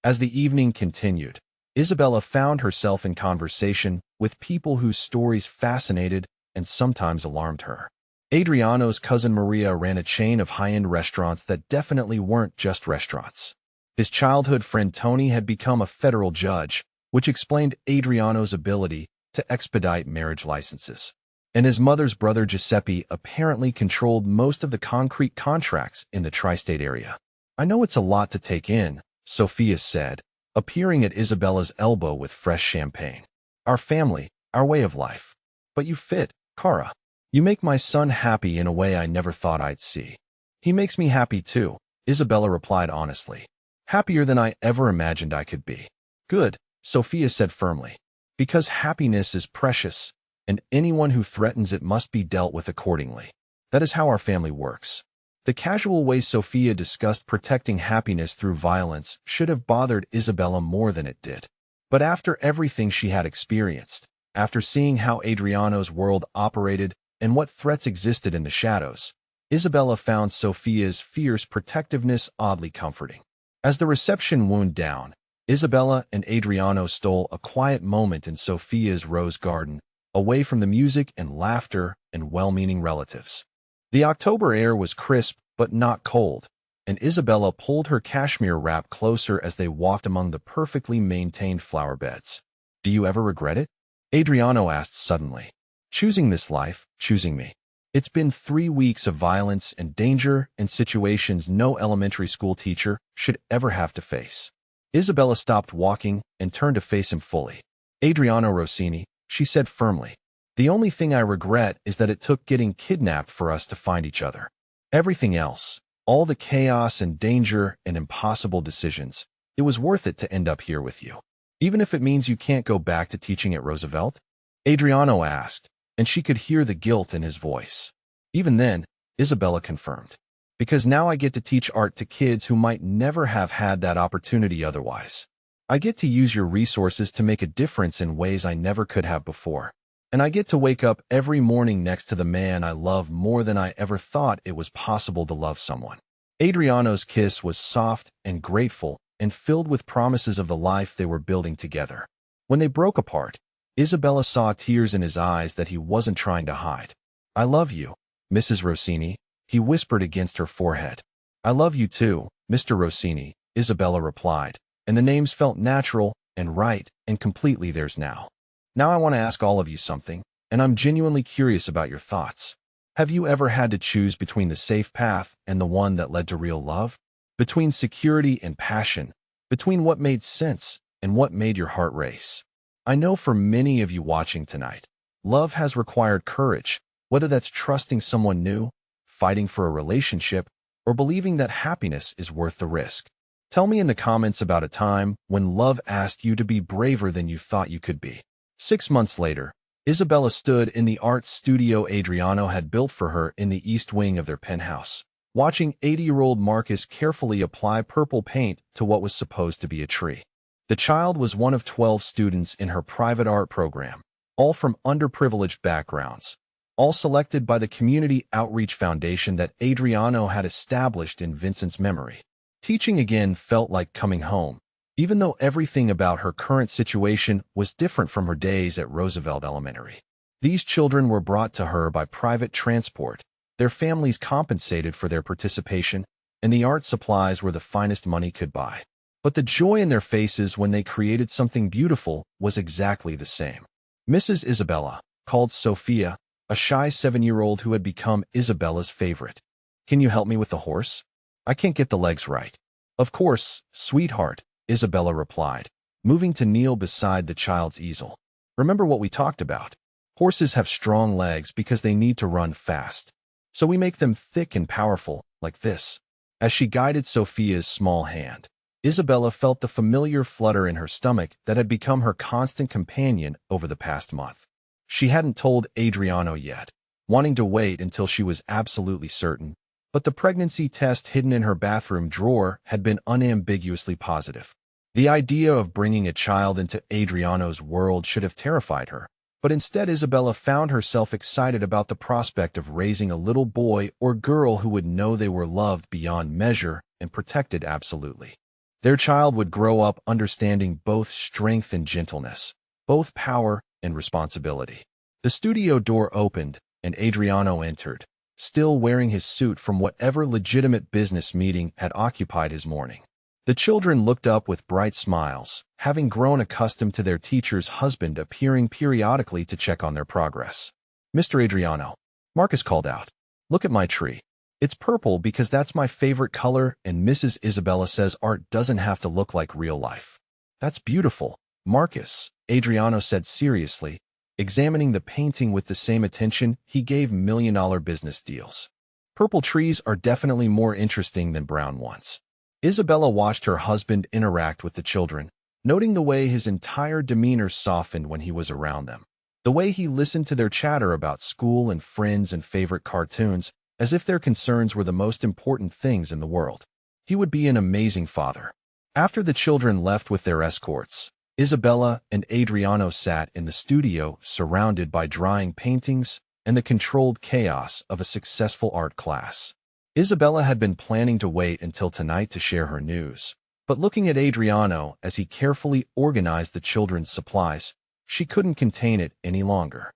A: As the evening continued, Isabella found herself in conversation with people whose stories fascinated and sometimes alarmed her. Adriano's cousin Maria ran a chain of high-end restaurants that definitely weren't just restaurants. His childhood friend Tony had become a federal judge, which explained Adriano's ability to expedite marriage licenses. And his mother's brother Giuseppe apparently controlled most of the concrete contracts in the tri-state area. "I know it's a lot to take in," Sophia said, appearing at Isabella's elbow with fresh champagne. "Our family, our way of life. But you fit, Cara. You make my son happy in a way I never thought I'd see." "He makes me happy too," Isabella replied honestly. "Happier than I ever imagined I could be." "Good," Sophia said firmly. Because happiness is precious, and anyone who threatens it must be dealt with accordingly. That is how our family works. The casual way Sophia discussed protecting happiness through violence should have bothered Isabella more than it did. But after everything she had experienced, after seeing how Adriano's world operated and what threats existed in the shadows, Isabella found Sophia's fierce protectiveness oddly comforting. As the reception wound down, Isabella and Adriano stole a quiet moment in Sophia's rose garden, away from the music and laughter and well-meaning relatives. The October air was crisp but not cold, and Isabella pulled her cashmere wrap closer as they walked among the perfectly maintained flower beds. "Do you ever regret it?" Adriano asked suddenly. "Choosing this life, choosing me. It's been 3 weeks of violence and danger and situations no elementary school teacher should ever have to face." Isabella stopped walking and turned to face him fully. "Adriano Rossini," she said firmly, "the only thing I regret is that it took getting kidnapped for us to find each other. Everything else, all the chaos and danger and impossible decisions, it was worth it to end up here with you. Even if it means you can't go back to teaching at Roosevelt?" Adriano asked, and she could hear the guilt in his voice. "Even then," Isabella confirmed, "because now I get to teach art to kids who might never have had that opportunity otherwise. I get to use your resources to make a difference in ways I never could have before. And I get to wake up every morning next to the man I love more than I ever thought it was possible to love someone." Adriano's kiss was soft and grateful and filled with promises of the life they were building together. When they broke apart, Isabella saw tears in his eyes that he wasn't trying to hide. "I love you, Mrs. Rossini," he whispered against her forehead. "I love you too, Mr. Rossini," Isabella replied, and the names felt natural and right and completely theirs now. "Now I want to ask all of you something, and I'm genuinely curious about your thoughts. Have you ever had to choose between the safe path and the one that led to real love? Between security and passion? Between what made sense and what made your heart race? I know for many of you watching tonight, love has required courage, whether that's trusting someone new, fighting for a relationship, or believing that happiness is worth the risk. Tell me in the comments about a time when love asked you to be braver than you thought you could be." 6 months later, Isabella stood in the art studio Adriano had built for her in the east wing of their penthouse, watching 80-year-old Marcus carefully apply purple paint to what was supposed to be a tree. The child was one of 12 students in her private art program, all from underprivileged backgrounds, all selected by the Community Outreach Foundation that Adriano had established in Vincent's memory. Teaching again felt like coming home, even though everything about her current situation was different from her days at Roosevelt Elementary. These children were brought to her by private transport, their families compensated for their participation, and the art supplies were the finest money could buy. But the joy in their faces when they created something beautiful was exactly the same. Mrs. Isabella called Sophia, a shy 7-year-old who had become Isabella's favorite. "Can you help me with the horse? I can't get the legs right." "Of course, sweetheart," Isabella replied, moving to kneel beside the child's easel. "Remember what we talked about. Horses have strong legs because they need to run fast. So we make them thick and powerful, like this." As she guided Sophia's small hand, Isabella felt the familiar flutter in her stomach that had become her constant companion over the past month. She hadn't told Adriano yet, wanting to wait until she was absolutely certain, but the pregnancy test hidden in her bathroom drawer had been unambiguously positive. The idea of bringing a child into Adriano's world should have terrified her, but instead Isabella found herself excited about the prospect of raising a little boy or girl who would know they were loved beyond measure and protected absolutely. Their child would grow up understanding both strength and gentleness, both power and responsibility. The studio door opened, and Adriano entered, still wearing his suit from whatever legitimate business meeting had occupied his morning. The children looked up with bright smiles, having grown accustomed to their teacher's husband appearing periodically to check on their progress. "Mr. Adriano," Marcus called out, "look at my tree. It's purple because that's my favorite color, and Mrs. Isabella says art doesn't have to look like real life." "That's beautiful, Marcus," Adriano said seriously, examining the painting with the same attention he gave million-dollar business deals. "Purple trees are definitely more interesting than brown ones." Isabella watched her husband interact with the children, noting the way his entire demeanor softened when he was around them. The way he listened to their chatter about school and friends and favorite cartoons, as if their concerns were the most important things in the world. He would be an amazing father. After the children left with their escorts, Isabella and Adriano sat in the studio surrounded by drying paintings and the controlled chaos of a successful art class. Isabella had been planning to wait until tonight to share her news, but looking at Adriano as he carefully organized the children's supplies, she couldn't contain it any longer.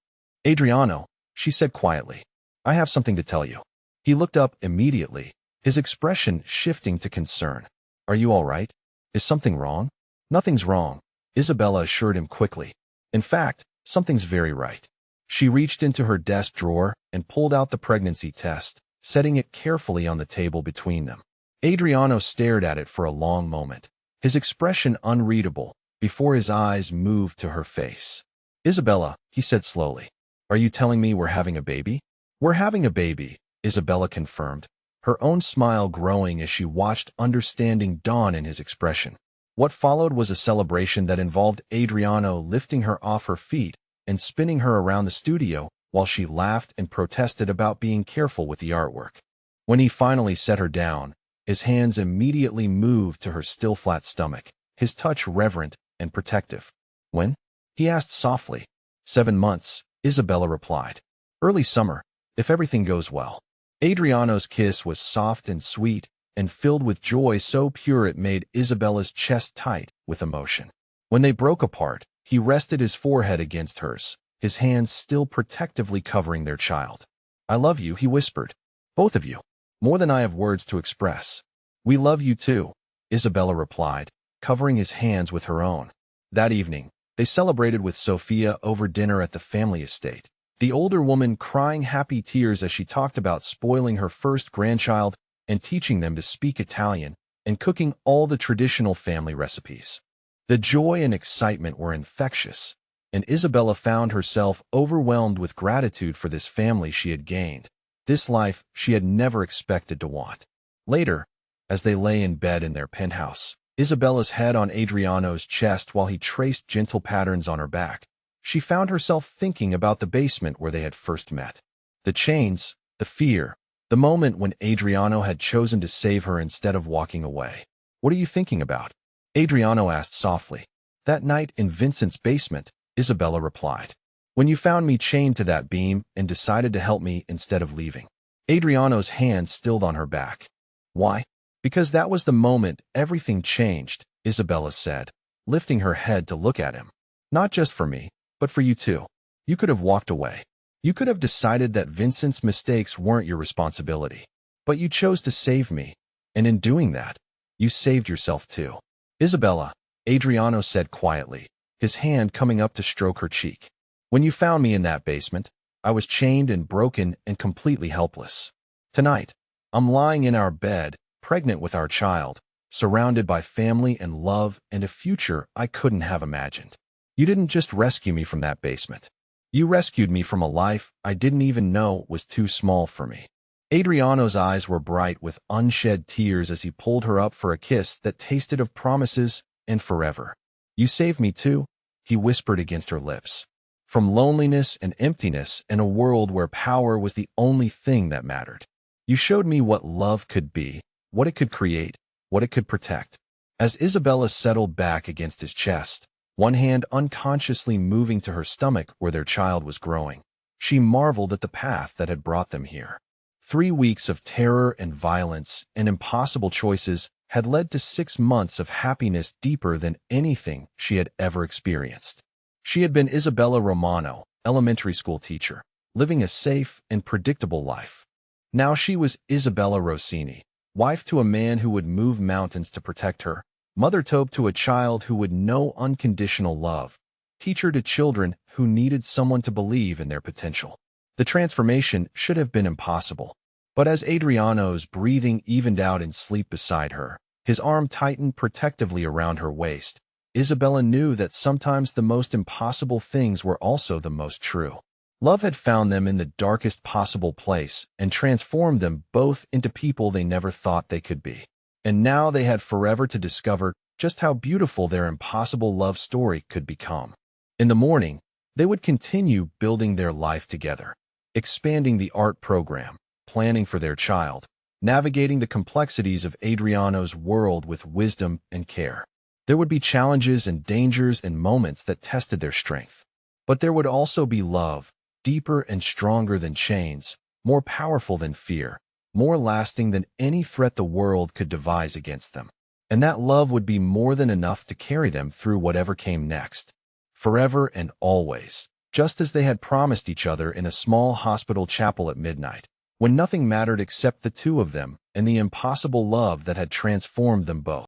A: "Adriano," she said quietly, "I have something to tell you." He looked up immediately, his expression shifting to concern. "Are you all right? Is something wrong?" "Nothing's wrong," Isabella assured him quickly. "In fact, something's very right." She reached into her desk drawer and pulled out the pregnancy test, setting it carefully on the table between them. Adriano stared at it for a long moment, his expression unreadable, before his eyes moved to her face. "Isabella," he said slowly, "are you telling me we're having a baby?" "We're having a baby," Isabella confirmed, her own smile growing as she watched understanding dawn in his expression. What followed was a celebration that involved Adriano lifting her off her feet and spinning her around the studio while she laughed and protested about being careful with the artwork. When he finally set her down, his hands immediately moved to her still flat stomach, his touch reverent and protective. "When?" he asked softly. 7 months, Isabella replied. "Early summer, if everything goes well." Adriano's kiss was soft and sweet and filled with joy so pure it made Isabella's chest tight with emotion. When they broke apart, he rested his forehead against hers, his hands still protectively covering their child. "I love you," he whispered. "Both of you. More than I have words to express." "We love you too," Isabella replied, covering his hands with her own. That evening, they celebrated with Sophia over dinner at the family estate, the older woman crying happy tears as she talked about spoiling her first grandchild and teaching them to speak Italian and cooking all the traditional family recipes. The joy and excitement were infectious, and Isabella found herself overwhelmed with gratitude for this family she had gained, this life she had never expected to want. Later, as they lay in bed in their penthouse, Isabella's head on Adriano's chest while he traced gentle patterns on her back, she found herself thinking about the basement where they had first met. The chains, the fear, the moment when Adriano had chosen to save her instead of walking away. "What are you thinking about?" Adriano asked softly. "That night in Vincent's basement," Isabella replied. "When you found me chained to that beam and decided to help me instead of leaving." Adriano's hand stilled on her back. "Why?" "Because that was the moment everything changed," Isabella said, lifting her head to look at him. "Not just for me, but for you too. You could have walked away. You could have decided that Vincent's mistakes weren't your responsibility. But you chose to save me, and in doing that, you saved yourself too." "Isabella," Adriano said quietly, his hand coming up to stroke her cheek. "When you found me in that basement, I was chained and broken and completely helpless. Tonight, I'm lying in our bed, pregnant with our child, surrounded by family and love and a future I couldn't have imagined. You didn't just rescue me from that basement. You rescued me from a life I didn't even know was too small for me." Adriano's eyes were bright with unshed tears as he pulled her up for a kiss that tasted of promises and forever. "You saved me too," he whispered against her lips. "From loneliness and emptiness in a world where power was the only thing that mattered. You showed me what love could be, what it could create, what it could protect." As Isabella settled back against his chest, one hand unconsciously moving to her stomach where their child was growing, she marveled at the path that had brought them here. 3 weeks of terror and violence and impossible choices had led to 6 months of happiness deeper than anything she had ever experienced. She had been Isabella Romano, elementary school teacher, living a safe and predictable life. Now she was Isabella Rossini, wife to a man who would move mountains to protect her, mother to a child who would know unconditional love, teacher to children who needed someone to believe in their potential. The transformation should have been impossible. But as Adriano's breathing evened out in sleep beside her, his arm tightened protectively around her waist, Isabella knew that sometimes the most impossible things were also the most true. Love had found them in the darkest possible place and transformed them both into people they never thought they could be. And now they had forever to discover just how beautiful their impossible love story could become. In the morning, they would continue building their life together, expanding the art program, planning for their child, navigating the complexities of Adriano's world with wisdom and care. There would be challenges and dangers and moments that tested their strength. But there would also be love, deeper and stronger than chains, more powerful than fear, more lasting than any threat the world could devise against them. And that love would be more than enough to carry them through whatever came next, forever and always, just as they had promised each other in a small hospital chapel at midnight, when nothing mattered except the two of them and the impossible love that had transformed them both.